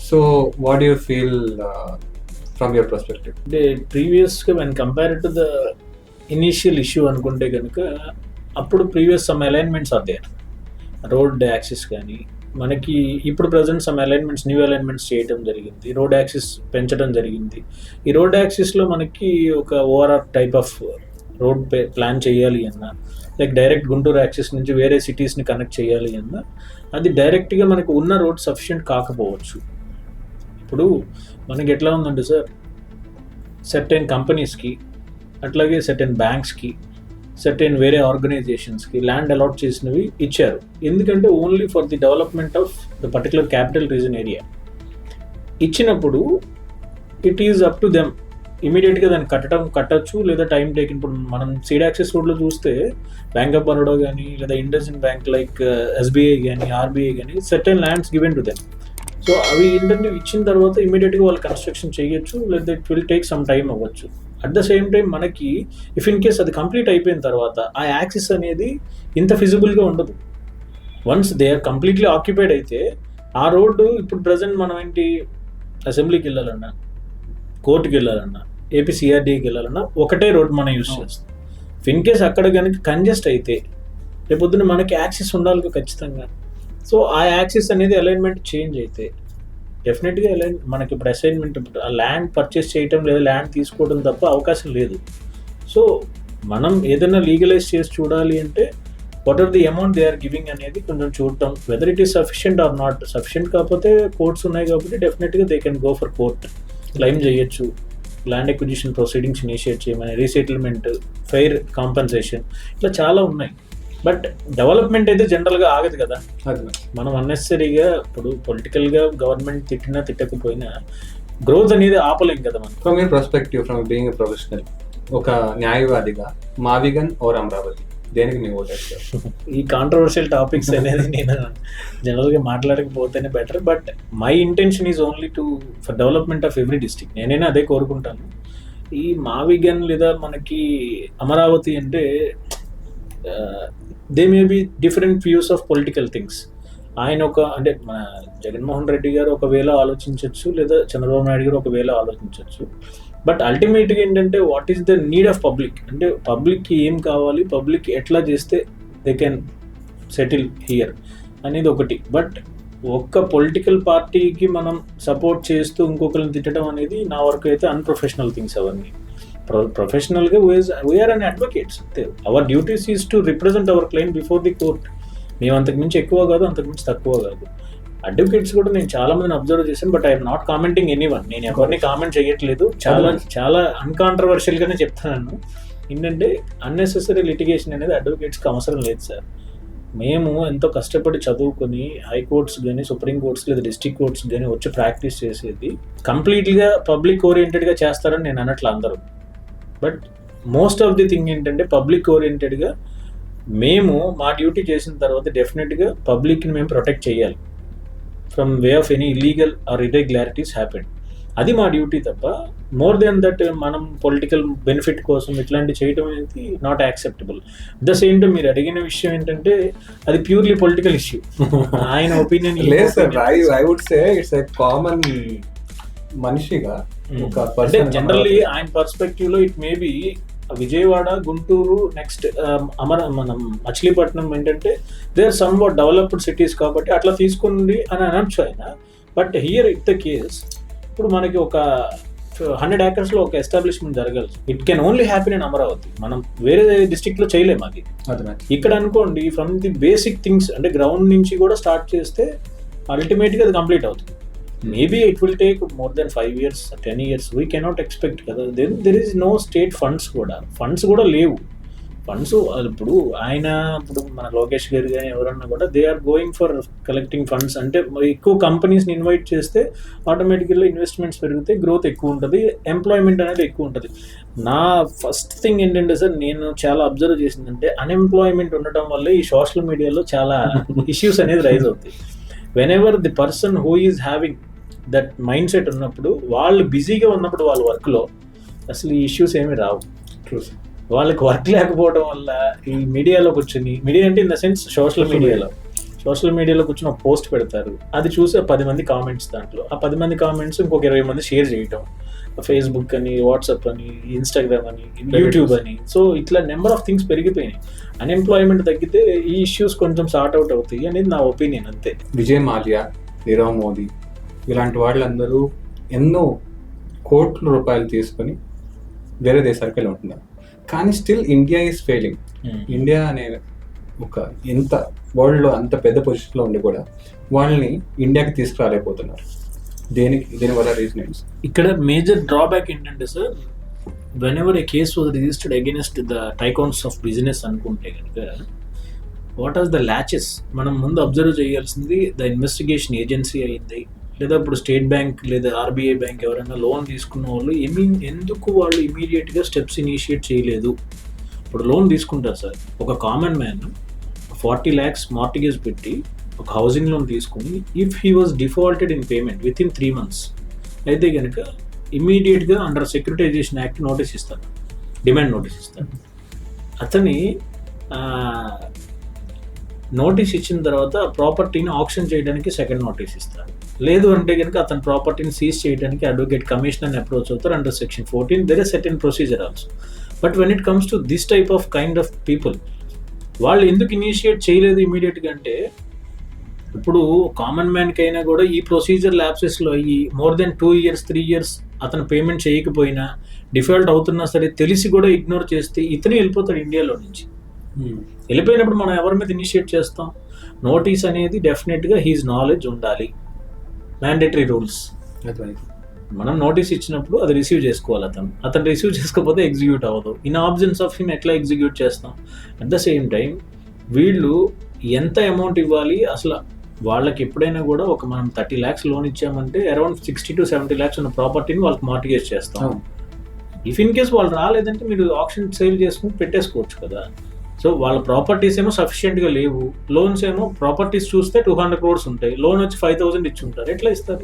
So what you feel from your perspective? అంటే ప్రీవియస్గా when compared to the initial issue అనుకుంటే కనుక అప్పుడు previous some alignments are there. Road axis కానీ మనకి ఇప్పుడు present some alignments, new alignments చేయడం జరిగింది. రోడ్ యాక్సిస్ పెంచడం జరిగింది. ఈ రోడ్ యాక్సిస్లో మనకి ఒక ORR type of road plan చేయాలి అన్నా, లైక్ డైరెక్ట్ గుంటూరు యాక్సిస్ నుంచి వేరే సిటీస్ని కనెక్ట్ చేయాలి అన్నా, అది డైరెక్ట్గా మనకు ఉన్న రోడ్ సఫిషియెంట్ కాకపోవచ్చు. ఇప్పుడు మనకి ఎట్లా ఉందంటే సార్, సర్టెన్ కంపెనీస్కి అట్లాగే సర్టెన్ బ్యాంక్స్కి సర్టెన్ వేరే ఆర్గనైజేషన్స్కి ల్యాండ్ అలాట్ చేసినవి ఇచ్చారు. ఎందుకంటే only for the development of the particular capital region area ఇచ్చినప్పుడు it is up to them. ఇమీడియట్గా దాన్ని కట్టచ్చు లేదా టైం టేకింగ్. ఇప్పుడు మనం సీడ్ యాక్సెస్ రోడ్లో చూస్తే బ్యాంక్ ఆఫ్ బరోడా కానీ లేదా ఇండస్ఇండ్ బ్యాంక్ లైక్ ఎస్బీఐ కానీ ఆర్బీఐ కానీ certain lands given to them. So అవి ఏంటంటే ఇచ్చిన తర్వాత ఇమీడియట్గా వాళ్ళు కన్స్ట్రక్షన్ చేయొచ్చు, లేదా it will take some time అవ్వచ్చు. అట్ ద సేమ్ టైం మనకి ఇఫ్ ఇన్ కేస్ అది కంప్లీట్ అయిపోయిన తర్వాత ఆ యాక్సిస్ అనేది ఇంత ఫిజిబుల్గా ఉండదు. Once they are completely occupied అయితే ఆ రోడ్డు ఇప్పుడు ప్రజెంట్ మనం ఏంటి అసెంబ్లీకి వెళ్ళాలన్నా, కోర్టుకి వెళ్ళాలన్నా, ఏపీ సిఆర్డీకి వెళ్ళాలన్నా ఒకటే రోడ్ మనం యూజ్ చేస్తాం. ఇఫ్ ఇన్ కేస్ అక్కడ కనుక కంజెస్ట్ అయితే రేపొద్దున మనకి యాక్సిస్ ఉండాలి ఖచ్చితంగా. సో ఆ యాక్సిస్ అనేది అలైన్మెంట్ చేంజ్ అయితే డెఫినెట్గా మనకి ఇప్పుడు అసైన్మెంట్ ల్యాండ్ పర్చేస్ చేయటం లేదా ల్యాండ్ తీసుకోవడం తప్ప అవకాశం లేదు. సో మనం ఏదైనా లీగలైజ్ చేసి చూడాలి అంటే what are the amount they are giving అనేది కొంచెం చూడటం, whether it is sufficient or not. Sufficient కాకపోతే కోర్ట్స్ ఉన్నాయి కాబట్టి డెఫినెట్గా they can go for court, claim చేయొచ్చు, ల్యాండ్ ఎక్విజిషన్ ప్రొసీడింగ్స్ ఇనిషియేట్ చేయమని, రీసెటిల్మెంట్, ఫెయిర్ కాంపన్సేషన్, ఇట్లా చాలా ఉన్నాయి. బట్ డెవలప్మెంట్ అయితే జనరల్గా ఆగదు కదా. అది మరి. మనం అన్నెసరీగా ఇప్పుడు పొలిటికల్గా గవర్నమెంట్ తిట్టినా తిట్టకపోయినా గ్రోత్ అనేది ఆపలేం కదా మనం. From your perspective, from being a professional, ఒక న్యాయవాదిగా మావిగన్ ఆర్ అమరావతి దేనికి మీ ఓట్ వేస్తారు? ఈ కాంట్రవర్షియల్ టాపిక్స్ అనేది నేను జనరల్గా మాట్లాడకపోతేనే better. But my intention is only for development of every district. నేనైనా అదే కోరుకుంటాను. ఈ మావిగన్ లేదా మనకి అమరావతి అంటే they may be different views of political things. ఆయన అంటే మన జగన్మోహన్ రెడ్డి గారు ఒకవేళ ఆలోచించవచ్చు, లేదా చంద్రబాబు నాయుడు గారు ఒకవేళ ఆలోచించవచ్చు. బట్ అల్టిమేట్గా ఏంటంటే what is the need of public, అంటే పబ్లిక్కి ఏం కావాలి, పబ్లిక్ ఎట్లా చేస్తే దే కెన్ సెటిల్ హియర్ అనేది ఒకటి. బట్ ఒక్క పొలిటికల్ పార్టీకి మనం సపోర్ట్ చేస్తూ ఇంకొకరిని తిట్టడం అనేది నా వరకు అయితే అన్ప్రొఫెషనల్ థింగ్స్. అవన్నీ ప్రొఫెషనల్గా we are an advocates. Our duties is to represent our client before the court. మేము అంతకుమించి ఎక్కువ కాదు, అంతకుమించి తక్కువ కాదు. అడ్వకేట్స్ కూడా నేను చాలా మందిని అబ్జర్వ్ చేశాను. But I'm not commenting anyone. నేను ఎవరిని కామెంట్ చేయట్లేదు. చాలా అన్కాంట్రవర్షియల్ గానే చెప్తున్నాను. ఏంటంటే అన్నెసెసరీ లిటిగేషన్ అనేది అడ్వకేట్స్కి అవసరం లేదు సార్. మేము ఎంతో కష్టపడి చదువుకొని హైకోర్ట్స్ కానీ, సుప్రీం కోర్ట్స్ లేదా డిస్ట్రిక్ట్ కోర్ట్స్ కానీ వచ్చి ప్రాక్టీస్ చేసేది కంప్లీట్గా పబ్లిక్ ఓరియంటెడ్గా చేస్తారని నేను అన్నట్లు అందరూ. But most of the thing ఏంటంటే పబ్లిక్ ఓరియంటెడ్గా మేము మా డ్యూటీ చేసిన తర్వాత డెఫినెట్గా పబ్లిక్ని మేము ప్రొటెక్ట్ చేయాలి from way of any illegal or irregularities happen. అది మా డ్యూటీ తప్ప మోర్ దెన్ దట్ మనం పొలిటికల్ బెనిఫిట్ కోసం ఇట్లాంటి చేయడం అనేది not acceptable. The same time మీరు అడిగిన విషయం ఏంటంటే అది ప్యూర్లీ పొలిటికల్ ఇష్యూ. ఆయన ఒపీనియన్ లేదు sir, I would say it's a common మనిషిగా అంటే జనరల్లీ ఆయన పర్స్పెక్టివ్ లో it may be Vijayawada, Guntur, next మనం మచిలీపట్నం ఏంటంటే they are somewhat developed cities కాబట్టి అట్లా తీసుకుంది అని అనొచ్చు ఆయన. But here it the case ఇప్పుడు మనకి ఒక 100 acres లో ఒక ఎస్టాబ్లిష్మెంట్ జరగాలి. It can only happen in Amaravati. మనం వేరే డిస్ట్రిక్ట్ లో చేయలేము అది. ఇక్కడ అనుకోండి ఫ్రమ్ ది బేసిక్ థింగ్స్ అంటే గ్రౌండ్ నుంచి కూడా స్టార్ట్ చేస్తే అల్టిమేట్ గా అది కంప్లీట్ అవుతుంది. Maybe it will take more than 5 years, 10 years. We cannot expect కదా. There is no state funds కూడా లేవు. ఫండ్స్ ఇప్పుడు మన లోకేష్ గారు కానీ ఎవరన్నా కూడా they are going for collecting funds. అంటే ఎక్కువ కంపెనీస్ని ఇన్వైట్ చేస్తే ఆటోమేటిక్గా ఇన్వెస్ట్మెంట్స్ పెరిగితే గ్రోత్ ఎక్కువ ఉంటుంది, ఎంప్లాయ్మెంట్ అనేది ఎక్కువ ఉంటుంది. నా ఫస్ట్ థింగ్ ఏంటంటే సార్ నేను చాలా అబ్జర్వ్ చేసిందంటే అన్ఎంప్లాయ్మెంట్ ఉండటం వల్లే ఈ సోషల్ మీడియాలో చాలా ఇష్యూస్ అనేది రైజ్ అవుతాయి. Whenever the person who is having that mind set ఉన్నప్పుడు, వాళ్ళు బిజీగా ఉన్నప్పుడు వాళ్ళ వర్క్లో అసలు ఈ ఇష్యూస్ ఏమీ రావు. వాళ్ళకి వర్క్ లేకపోవడం వల్ల ఈ మీడియాలో కూర్చొని, మీడియా అంటే ఇన్ ద సెన్స్ సోషల్ మీడియాలో కూర్చొని ఒక పోస్ట్ పెడతారు, అది చూసి 10 మంది కామెంట్స్, దాంట్లో ఆ 10 మంది కామెంట్స్ ఇంకొక 20 మంది షేర్ చేయటం, ఫేస్బుక్ అని, వాట్సాప్ అని, ఇన్స్టాగ్రామ్ అని, యూట్యూబ్ అని. సో ఇట్లా నెంబర్ ఆఫ్ థింగ్స్ పెరిగిపోయినాయి. అన్ఎంప్లాయ్మెంట్ తగ్గితే ఈ ఇష్యూస్ కొంచెం సార్ట్ అవుట్ అవుతాయి అనేది నా ఒపీనియన్, అంతే. విజయ్ మాల్యా, నీరవ్ మోదీ ఇలాంటి వాళ్ళందరూ ఎన్నో కోట్ల రూపాయలు తీసుకొని వేరే దేశాలకు వెళ్ళి ఉంటున్నారు. కానీ still India is failing. India అనే ఒక ఎంత వరల్డ్లో అంత పెద్ద పొజిషన్లో ఉండి కూడా వాళ్ళని ఇండియాకి తీసుకురాలేకపోతున్నారు. దీనివల్ల రీజన్ ఇక్కడ మేజర్ డ్రాబ్యాక్ ఏంటంటే sir, whenever a case was registered against the tycoons of business అనుకుంటే కనుక వాట్ ఆర్ ద ల్యాచెస్ మనం ముందు అబ్జర్వ్ చేయాల్సింది, ద ఇన్వెస్టిగేషన్ ఏజెన్సీ అయింది, లేదా ఇప్పుడు స్టేట్ బ్యాంక్ లేదా ఆర్బీఐ బ్యాంక్ ఎవరైనా లోన్ తీసుకున్న వాళ్ళు ఎందుకు వాళ్ళు ఇమీడియట్గా స్టెప్స్ ఇనిషియేట్ చేయలేదు. ఇప్పుడు లోన్ తీసుకుంటారు సార్, ఒక కామన్ మ్యాన్ 40 lakhs మార్టిగేజ్ పెట్టి ఒక హౌసింగ్ లోన్ తీసుకుని if he was defaulted in payment with in 3 months అయితే కనుక ఇమీడియట్గా అండర్ సెక్యూరిటైజేషన్ యాక్ట్ నోటీస్ ఇస్తారు, డిమాండ్ నోటీస్ ఇస్తారు. అతని నోటీస్ ఇచ్చిన తర్వాత ప్రాపర్టీని ఆక్షన్ చేయడానికి సెకండ్ నోటీస్ ఇస్తారు. లేదు అంటే కనుక అతని ప్రాపర్టీని సీజ్ చేయడానికి అడ్వకేట్ కమిషనర్ని అప్రోచ్ అవుతారు under section 14. There is certain procedure also. But when it comes to this type of kind of people, వాళ్ళు ఎందుకు ఇనిషియేట్ చేయలేదు ఇమీడియట్గా అంటే, ఇప్పుడు కామన్ మ్యాన్కి అయినా కూడా ఈ ప్రొసీజర్ ల్యాప్సెస్లో అయ్యి మోర్ దెన్ 2 years 3 years అతను పేమెంట్ చేయకపోయినా, డిఫాల్ట్ అవుతున్నా సరే తెలిసి కూడా ఇగ్నోర్ చేస్తే ఇతనే వెళ్ళిపోతాడు ఇండియాలో నుంచి. వెళ్ళిపోయినప్పుడు మనం ఎవరి మీద ఇనిషియేట్ చేస్తాం? నోటీస్ అనేది డెఫినెట్గా హీజ్ నాలెడ్జ్ ఉండాలి, మ్యాండేటరీ రూల్స్. మనం నోటీస్ ఇచ్చినప్పుడు అది రిసీవ్ చేసుకోవాలి. అతను రిసీవ్ చేసుకోకపోతే ఎగ్జిక్యూట్ అవ్వదు. ఇన్ ఆబ్సెన్స్ ఆఫ్ హిమ్ ఎట్లా ఎగ్జిక్యూట్ చేస్తాం? అట్ ద సేమ్ టైం వీళ్ళు ఎంత అమౌంట్ ఇవ్వాలి అసలు వాళ్ళకి ఎప్పుడైనా కూడా ఒక మనం 30 lakhs లోన్ ఇచ్చామంటే అరౌండ్ 60 to 70 lakhs ఉన్న ప్రాపర్టీని వాళ్ళకి మార్టిగేజ్ చేస్తాం. ఇఫ్ ఇన్ కేస్ వాళ్ళు రాలేదంటే మీరు ఆప్షన్ సేల్ చేసుకుని పెట్టేసుకోవచ్చు కదా. సో వాళ్ళ ప్రాపర్టీస్ ఏమో సఫిషియెంట్గా లేవు, లోన్స్ ఏమో ప్రాపర్టీస్ చూస్తే 200 crores ఉంటాయి, లోన్ వచ్చి 5,000 ఇచ్చి ఉంటారు, ఎట్లా ఇస్తారు?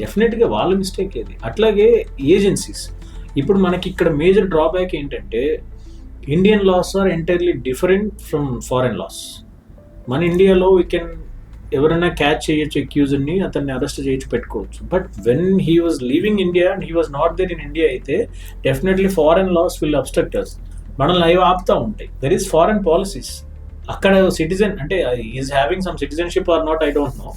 డెఫినెట్గా వాళ్ళ మిస్టేక్ ఏది. అట్లాగే ఏజెన్సీస్, ఇప్పుడు మనకి ఇక్కడ మేజర్ డ్రాబ్యాక్ ఏంటంటే Indian laws are entirely different from foreign laws. మన ఇండియాలో వీ కెన్ ఎవరైనా క్యాచ్ చేయొచ్చు అక్యూజ్ని, అతన్ని అరెస్ట్ చేయొచ్చు, పెట్టుకోవచ్చు. But when he was leaving India and he was not there in India అయితే definitely foreign laws will obstruct us. మనల్ని అవి ఆపుతూ ఉంటాయి. There is foreign policies. అక్కడ సిటిజన్ అంటే is having some citizenship or not, I don't know.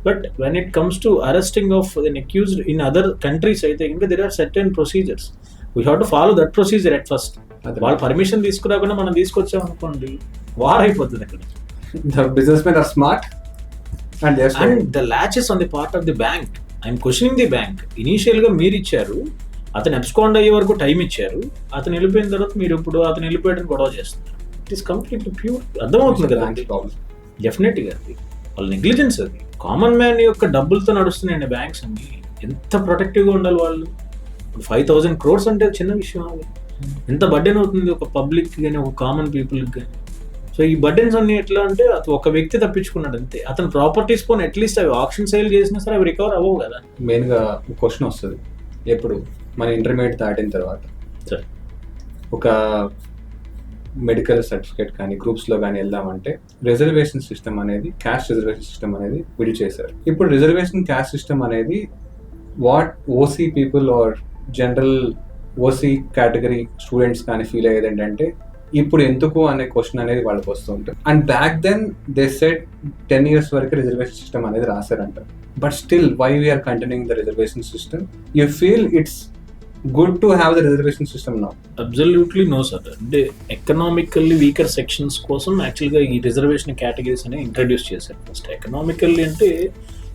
But when it comes to arresting of an accused in other countries అయితే ఇంకా there are certain procedures. We have to follow that procedure at first. వాళ్ళు permission తీసుకురాకుండా మనం తీసుకొచ్చాం అనుకోండి, war అయిపోతుంది అక్కడ. The businessmen are smart and the latch is on the part of the bank. I'm questioning the bank. Initial గా మీరు ఇచ్చారు, అతను అబ్స్కాండ్ అయ్యే వరకు టైం ఇచ్చారు, అతను వెళ్ళిపోయిన తర్వాత మీరు ఇప్పుడు అతను వెళ్ళిపోయాడని గొడవ చేస్తున్నారు. It is completely pure. అర్థమవుతుంది కదా డెఫినెట్గా అది వాళ్ళ నెగ్లిజెన్స్. అది కామన్ మ్యాన్ యొక్క డబ్బులతో నడుస్తున్నాయండి బ్యాంక్స్ అన్ని. ఎంత ప్రొటెక్టివ్గా ఉండాలి వాళ్ళు. 5,000 crores అంటే చిన్న విషయం. అది ఎంత బర్డెన్ అవుతుంది ఒక పబ్లిక్ కానీ ఒక కామన్ పీపుల్కి కానీ. సో ఈ బర్డెన్స్ అన్ని ఎట్లా అంటే అది ఒక వ్యక్తి తప్పించుకున్నాడు అంతే. అతను ప్రాపర్టీస్ పోనీ అట్లీస్ట్ అవి ఆప్షన్ సేల్ చేసినా సరే అవి రికవర్ అవ్వవు కదా. మెయిన్గా క్వశ్చన్ వస్తుంది ఎప్పుడు మన ఇంటర్మీడియట్ దాటిన తర్వాత, ఒక మెడికల్ సర్టిఫికేట్ కానీ గ్రూప్స్లో కానీ వెళ్దామంటే రిజర్వేషన్ సిస్టమ్ అనేది, క్యాస్ట్ రిజర్వేషన్ సిస్టమ్ అనేది విడి చేశారు. ఇప్పుడు రిజర్వేషన్ క్యాస్ట్ సిస్టమ్ అనేది what OC people are general OC category students కానీ ఫీల్ అయ్యేది ఏంటంటే ఇప్పుడు ఎందుకు అనే క్వశ్చన్ అనేది వాళ్ళకి వస్తూ ఉంటుంది. And back then they said 10 years వరకు రిజర్వేషన్ సిస్టమ్ అనేది రాశారంట. But still why we are continuing the reservation system? You feel it's good to have the reservation system now? Absolutely no sir. అంటే ఎకనామికల్లీ వీకర్ సెక్షన్స్ కోసం యాక్చువల్గా ఈ reservation categories అనేవి introduce చేశారు. First economically అంటే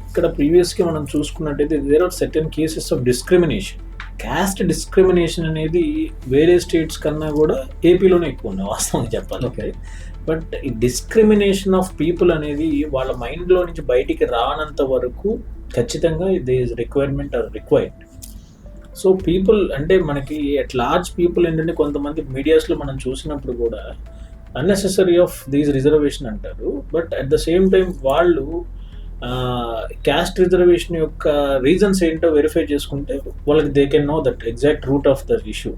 ఇక్కడ ప్రీవియస్గా మనం చూసుకున్నట్టయితే there are certain cases of discrimination. Caste discrimination అనేది వేరే స్టేట్స్ కన్నా కూడా ఏపీలోనే ఎక్కువ ఉన్నాయి వాస్తవంగా చెప్పాలంటే. బట్ ఈ డిస్క్రిమినేషన్ ఆఫ్ పీపుల్ అనేది వాళ్ళ మైండ్లో నుంచి బయటికి రానంత వరకు ఖచ్చితంగా they is requirement are required. So people అంటే మనకి అట్ లార్జ్ పీపుల్ ఏంటంటే కొంతమంది మీడియాస్లో మనం చూసినప్పుడు కూడా అన్నెసెసరీ ఆఫ్ దీస్ రిజర్వేషన్ అంటారు. But at the same time వాళ్ళు క్యాస్ట్ రిజర్వేషన్ యొక్క రీజన్స్ ఏంటో వెరిఫై చేసుకుంటే వాళ్ళకి they can know that exact root of the issue.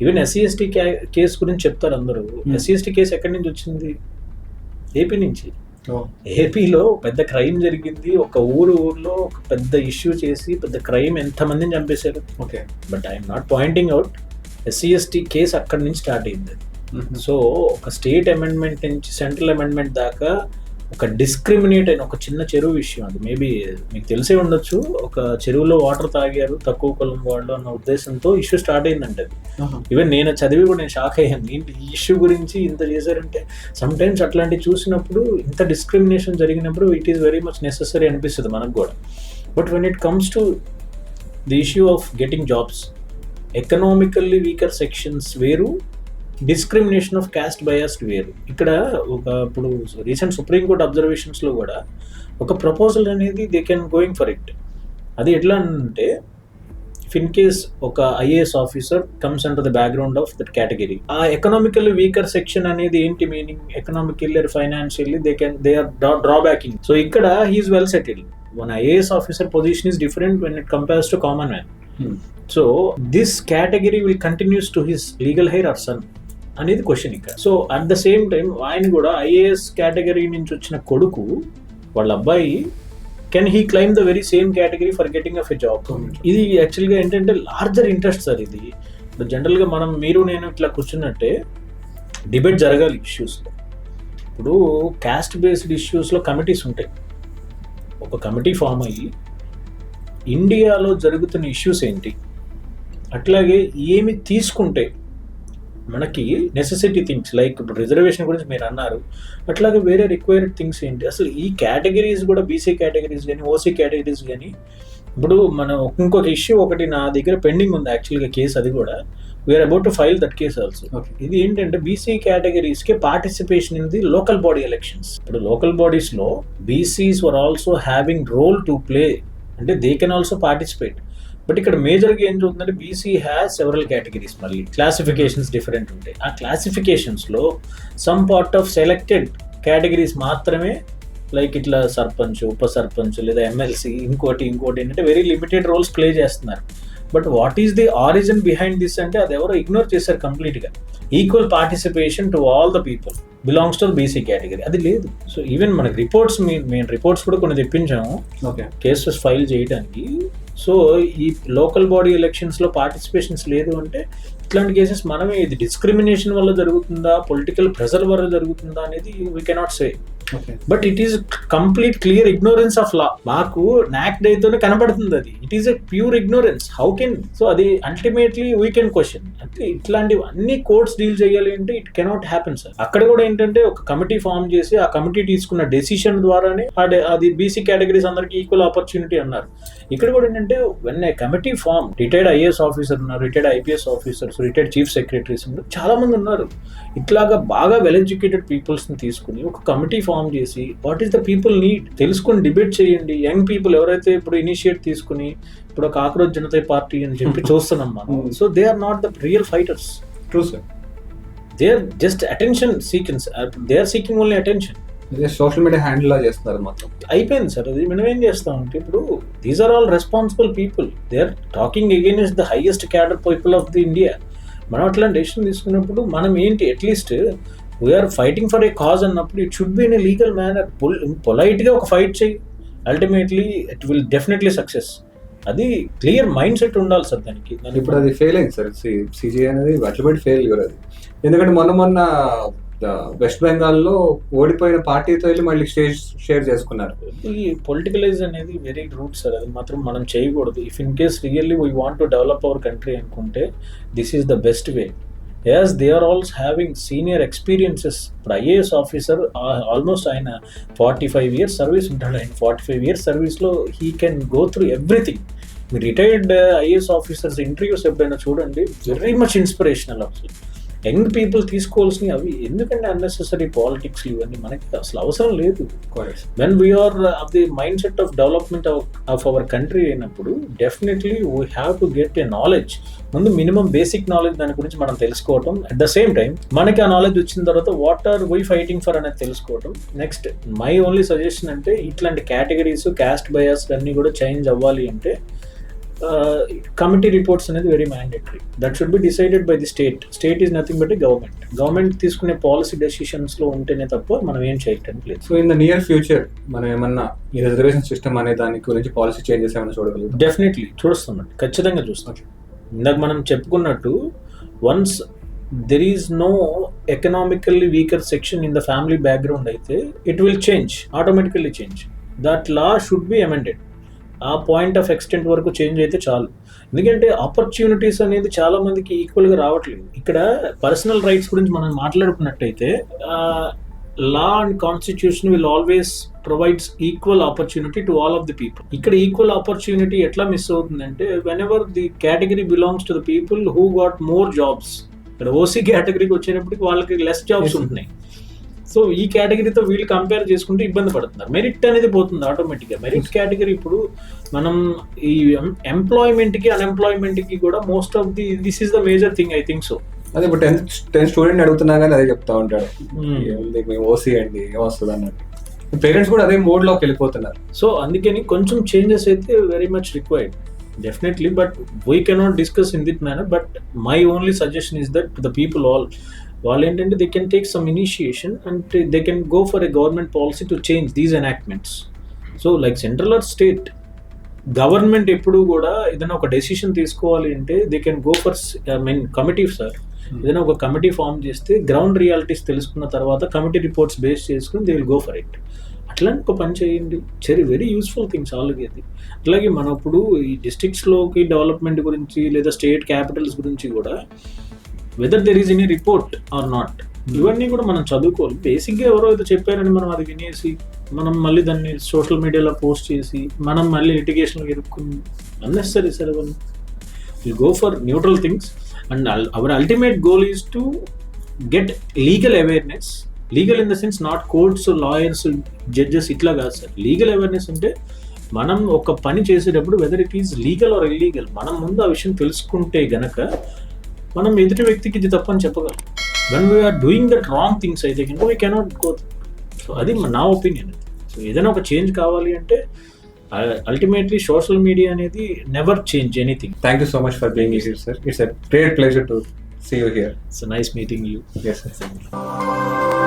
Even SC/ST case గురించి చెప్తారు అందరూ. SC/ST కేసు ఎక్కడి నుంచి వచ్చింది? ఏపీ నుంచి. ఏపీలో పెద్ద క్రైమ్ జరిగింది. ఒక ఊర్లో ఒక పెద్ద ఇష్యూ చేసి పెద్ద క్రైమ్ ఎంతమందిని చంపేశారు. Okay, but I'm not pointing out. SC/ST case అక్కడి నుంచి స్టార్ట్ అయింది. సో ఒక స్టేట్ అమెండ్మెంట్ నుంచి సెంట్రల్ అమెండ్మెంట్ దాకా ఒక డిస్క్రిమినేట్ అయిన ఒక చిన్న చెరువు విషయం, అది మేబీ మీకు తెలిసే ఉండొచ్చు. ఒక చెరువులో వాటర్ తాగారు తక్కువ కులం వాళ్ళు అన్న ఉద్దేశంతో ఇష్యూ స్టార్ట్ అయిందంటే అది. ఈవెన్ నేను చదివి కూడా నేను షాక్ అయ్యాను, ఏంటి ఈ ఇష్యూ గురించి ఇంత చేశారంటే. సమ్ టైమ్స్ అట్లాంటివి చూసినప్పుడు ఇంత డిస్క్రిమినేషన్ జరిగినప్పుడు it is very much necessary అనిపిస్తుంది మనకు కూడా. But when it comes to the issue of getting jobs, economically weaker sections వేరు, డిస్క్రిమినేషన్ ఆఫ్ క్యాస్ట్ బయాస్డ్ వేరు. ఇక్కడ ఇప్పుడు రీసెంట్ సుప్రీంకోర్టు అబ్జర్వేషన్స్లో కూడా ఒక ప్రపోజల్ అనేది they can going for it. అది ఎట్లా అంటే ఇఫ్ ఇన్ కేస్ ఒక IAS officer comes under the background of that category, ఆ ఎకనామికల్లీ వీకర్ సెక్షన్ అనేది ఏంటి meaning? Economically or financially they are drawbacking. So ఇక్కడ he is well settled. One IAS officer position is different when it compares to common man. So this category will continues to his legal heir or son అనేది question ఇక్కడ. So at the same time ఆయన కూడా IAS category నుంచి వచ్చిన కొడుకు వాళ్ళ అబ్బాయి can he claim the very same category for getting of a job? ఇది యాక్చువల్గా ఏంటంటే లార్జర్ ఇంట్రెస్ట్ సార్ ఇది. ఇప్పుడు జనరల్గా మీరు నేను ఇట్లా కూర్చున్నట్టే డిబేట్ జరగాలి ఇష్యూస్లో. ఇప్పుడు క్యాస్ట్ బేస్డ్ ఇష్యూస్లో కమిటీస్ ఉంటాయి. ఒక కమిటీ ఫామ్ అయ్యి ఇండియాలో జరుగుతున్న ఇష్యూస్ ఏంటి, అట్లాగే ఏమి తీసుకుంటే మనకి నెసెసిటీ థింగ్స్ లైక్ ఇప్పుడు రిజర్వేషన్ గురించి మీరు అన్నారు, అట్లాగే వేరే రిక్వైర్డ్ థింగ్స్ ఏంటి, అసలు ఈ కేటగిరీస్ కూడా BC కేటగిరీస్ కానీ OC కేటగిరీస్ కానీ. ఇప్పుడు మనం ఇంకొక ఇష్యూ ఒకటి నా దగ్గర పెండింగ్ ఉంది యాక్చువల్గా కేసు. అది కూడా we're about to file that case also. Okay. ఇది ఏంటంటే బీసీ కేటగిరీస్ కి participation in the local body elections. ఇప్పుడు లోకల్ బాడీస్ లో BCs were also having role to play, అంటే they can also participate. But ఇక్కడ మేజర్గా ఏం జరుగుతుందంటే బీసీ హ్యాస్ సెవరల్ కేటగిరీస్, మళ్ళీ క్లాసిఫికేషన్స్ డిఫరెంట్ ఉంటాయి. ఆ క్లాసిఫికేషన్స్లో some part of selected categories మాత్రమే, లైక్ ఇట్లా సర్పంచ్, ఉప సర్పంచ్ లేదా ఎమ్మెల్సీ, ఇంకోటి ఏంటంటే వెరీ లిమిటెడ్ రోల్స్ ప్లే చేస్తున్నారు. But what is the origin behind this అంటే అది ఎవరో ఇగ్నోర్ చేశారు కంప్లీట్గా. Equal participation to all the people belongs to BC category, అది లేదు. సో ఈవెన్ మనకి రిపోర్ట్స్, మేము రిపోర్ట్స్ కూడా కొన్ని తెప్పించాము కేసెస్ ఫైల్ చేయడానికి. సో ఈ లోకల్ బాడీ ఎలక్షన్స్లో పార్టిసిపేషన్స్ లేదు అంటే ఇట్లాంటి కేసెస్ మనమే, ఇది డిస్క్రిమినేషన్ వల్ల జరుగుతుందా, పొలిటికల్ ప్రెషర్ వల్ల జరుగుతుందా అనేది we cannot say. But it is complete clear ignorance of law. మాకు నాక్ డేతోనే కనబడుతుంది అది. It is a pure ignorance. How can, so అది అల్టిమేట్లీ వీ కెన్ క్వశ్చన్. అంటే ఇట్లాంటివి అన్ని కోర్ట్స్ డీల్ చేయాలి అంటే ఇట్ కెనాట్ హ్యాపెన్ సార్. అక్కడ కూడా ఏంటంటే ఒక కమిటీ ఫామ్ చేసి ఆ కమిటీ తీసుకున్న డెసిషన్ ద్వారానే అది బీసీ కేటగిరీస్ అందరికి ఈక్వల్ ఆపర్చునిటీ అన్నారు. ఇక్కడ కూడా ఏంటంటే when a committee form, retired IAS officer ఉన్నారు, retired IPS officers, retired chief secretaries ఉన్నారు, చాలా మంది ఉన్నారు. ఇట్లాగా బాగా వెల్ ఎడ్యుకేటెడ్ పీపుల్స్ ని తీసుకుని ఒక కమిటీ ఫామ్ చేసి what is the people need తెలుసుకుని డిబేట్ చేయండి. యంగ్ పీపుల్ ఎవరైతే ఇప్పుడు ఇనిషియేట్ తీసుకుని ఇప్పుడు ఒక కాక్రోచ్ జనతా పార్టీ అని చెప్పి చూస్తున్నాం మనం. So they are not the real fighters. True sir. They are just attention seekings. They are seeking only attention. Social media handle లా చేస్తున్నారు మొత్తం. అయిపోయింది సార్ అది. మనం ఏం చేస్తాం అంటే ఇప్పుడు these are all responsible people, they are talking against the highest cadre people of the India. మనం అట్లాంటి డెసిషన్ తీసుకున్నప్పుడు మనం ఏంటి, at least we're fighting for a cause అన్నప్పుడు it should be in a legal manner. పొలైట్గా ఒక ఫైట్ చేయి, ultimately it will definitely success. అది క్లియర్ మైండ్ సెట్ ఉండాలి సార్ దానికి. ఇప్పుడు అది ఫెయిల్ అయింది సార్. సిజిఐ అనేది అల్టిమేట్ ఫెయిల్యూర్ అది. ఎందుకంటే మొన్న వెస్ట్ బెంగాల్లో ఓడిపోయిన పార్టీతో వెళ్ళి మళ్ళీ స్టేజ్ షేర్ చేసుకున్నారు. ఈ పొలిటికలైజ్ అనేది వెరీ రూట్ సార్. అది మాత్రం మనం చేయకూడదు. If in case really we want to develop our country అనుకుంటే this is the best way. As they are also having senior experiences. ఇప్పుడు ఐఏఎస్ ఆఫీసర్ ఆల్మోస్ట్ ఆయన 45 years సర్వీస్ ఉంటాడు. ఆయన 45 years సర్వీస్లో he can go through everything. మీ retired IAS officers interviews ఎప్పుడైనా చూడండి, very much inspirational. అసలు యంగ్ పీపుల్ తీసుకోవాల్సినవి అవి. ఎందుకంటే అన్నెసెసరీ పాలిటిక్స్ ఇవన్నీ మనకి అసలు అవసరం లేదు. When we are of the mind set of development of our country అయినప్పుడు definitely we have to get a knowledge. ముందు మినిమం బేసిక్ నాలెడ్జ్ దాని గురించి మనం తెలుసుకోవటం, అట్ ద సేమ్ టైం మనకి ఆ నాలెడ్జ్ వచ్చిన తర్వాత what are we fighting for అనేది తెలుసుకోవటం. నెక్స్ట్ మై ఓన్లీ సజెషన్ అంటే ఇట్లాంటి కేటగిరీస్, క్యాస్ట్ బయాస్ అన్నీ కూడా చేంజ్ అవ్వాలి అంటే కమిటీ రిపోర్ట్స్ అనేది very mandatory. That should be decided by the state. State is nothing but government తీసుకునే పాలసీ డెసిషన్స్ లో ఉంటేనే తప్ప మనం ఏం చేయడానికి లేదు. So in the near future మనం ఏమన్నా ఈ రిజర్వేషన్ సిస్టమ్ అనే దాని గురించి పాలసీ చేంజెస్ ఏమైనా చూడగలుగుతాం? డెఫినెట్లీ చూస్తామండి, ఖచ్చితంగా చూస్తాం. ఇందాక మనం చెప్పుకున్నట్టు once there is no economically weaker section in the family background అయితే it will change, automatically change. That law should be amended. ఆ పాయింట్ ఆఫ్ ఎక్స్టెంట్ వరకు చేంజ్ అయితే చాలు. ఎందుకంటే ఆపర్చునిటీస్ అనేది చాలా మందికి ఈక్వల్గా రావట్లేదు. ఇక్కడ పర్సనల్ రైట్స్ గురించి మనం మాట్లాడుకున్నట్టయితే law and constitution will always provides equal opportunity to all of the people. ఇక్కడ ఈక్వల్ ఆపర్చునిటీ ఎట్లా మిస్ అవుతుందంటే whenever the category belongs to the people who got more jobs. ఇక్కడ ఓసీ కేటగిరీకి వచ్చేటప్పటికి వాళ్ళకి లెస్ జాబ్స్ ఉంటున్నాయి. So ఈ కేటగిరీతో వీళ్ళు కంపేర్ చేసుకుంటే ఇబ్బంది పడుతున్నారు. మెరిట్ అనేది పోతుంది ఆటోమేటిక్గా. మెరిట్ కేటగిరీ ఇప్పుడు మనం ఈ ఎంప్లాయ్మెంట్కి అన్ఎంప్లాయ్మెంట్కి కూడా most of this is the major thing I think so. అదే ఇప్పుడు 10th స్టూడెంట్ అడుగుతున్నా కానీ అదే చెప్తా ఉంటాడు, మేము ఓసీ అండి ఏమొస్తుంది అన్నట్టు. పేరెంట్స్ కూడా అదే మోడ్లోకి వెళ్ళిపోతున్నారు. సో అందుకని కొంచెం చేంజెస్ అయితే very much required definitely. But we cannot discuss in that manner. But my only suggestion is that the people వాళ్ళు ఏంటంటే they can take some initiation and they can go for a government policy to change these enactments. So like central or state government ఎప్పుడు కూడా ఏదైనా ఒక decision తీసుకోవాలి అంటే they can go for committee sir. ఏదైనా ఒక కమిటీ ఫామ్ చేస్తే ground realities తెలుసుకున్న తర్వాత కమిటీ రిపోర్ట్స్ బేస్ చేసుకుని they will go for it. అట్లాంటి ఒక పని చేయండి, వెరీ యూస్ఫుల్ థింగ్స్ ఆల్రెడీ అది. అట్లాగే మనం ఇప్పుడు ఈ డిస్ట్రిక్ట్స్లోకి డెవలప్మెంట్ గురించి లేదా స్టేట్ క్యాపిటల్స్ గురించి కూడా whether there is any report or not, ఇవన్నీ కూడా మనం చదువుకోవాలి. బేసిక్గా ఎవరో అయితే చెప్పారని మనం అది వినేసి మనం మళ్ళీ దాన్ని సోషల్ మీడియాలో పోస్ట్ చేసి మనం మళ్ళీ లిటిగేషన్లో ఇరుక్కుని అన్నెసరీ సార్. అవన్నీ will go for neutral things and hour ultimate goal is to get legal awareness. Legal in the sense not courts, lawyers, judges ఇట్లా కాదు సార్. లీగల్ అవేర్నెస్ అంటే మనం ఒక పని చేసేటప్పుడు weather it is legal are illegal, మనం ముందు ఆ విషయం తెలుసుకుంటే గనక మనం ఎదుటి వ్యక్తికి ఇది తప్పని చెప్పగలం. When we are doing that wrong things అయితే కనుక వీ కెనాట్ గో. సో అది నా ఒపీనియన్. సో ఏదైనా ఒక చేంజ్ కావాలి అంటే అల్టిమేట్లీ సోషల్ మీడియా అనేది never change anything. Thank you so much for being here, sir. It's a great pleasure to see you here. It's a nice meeting you. Yes, sir.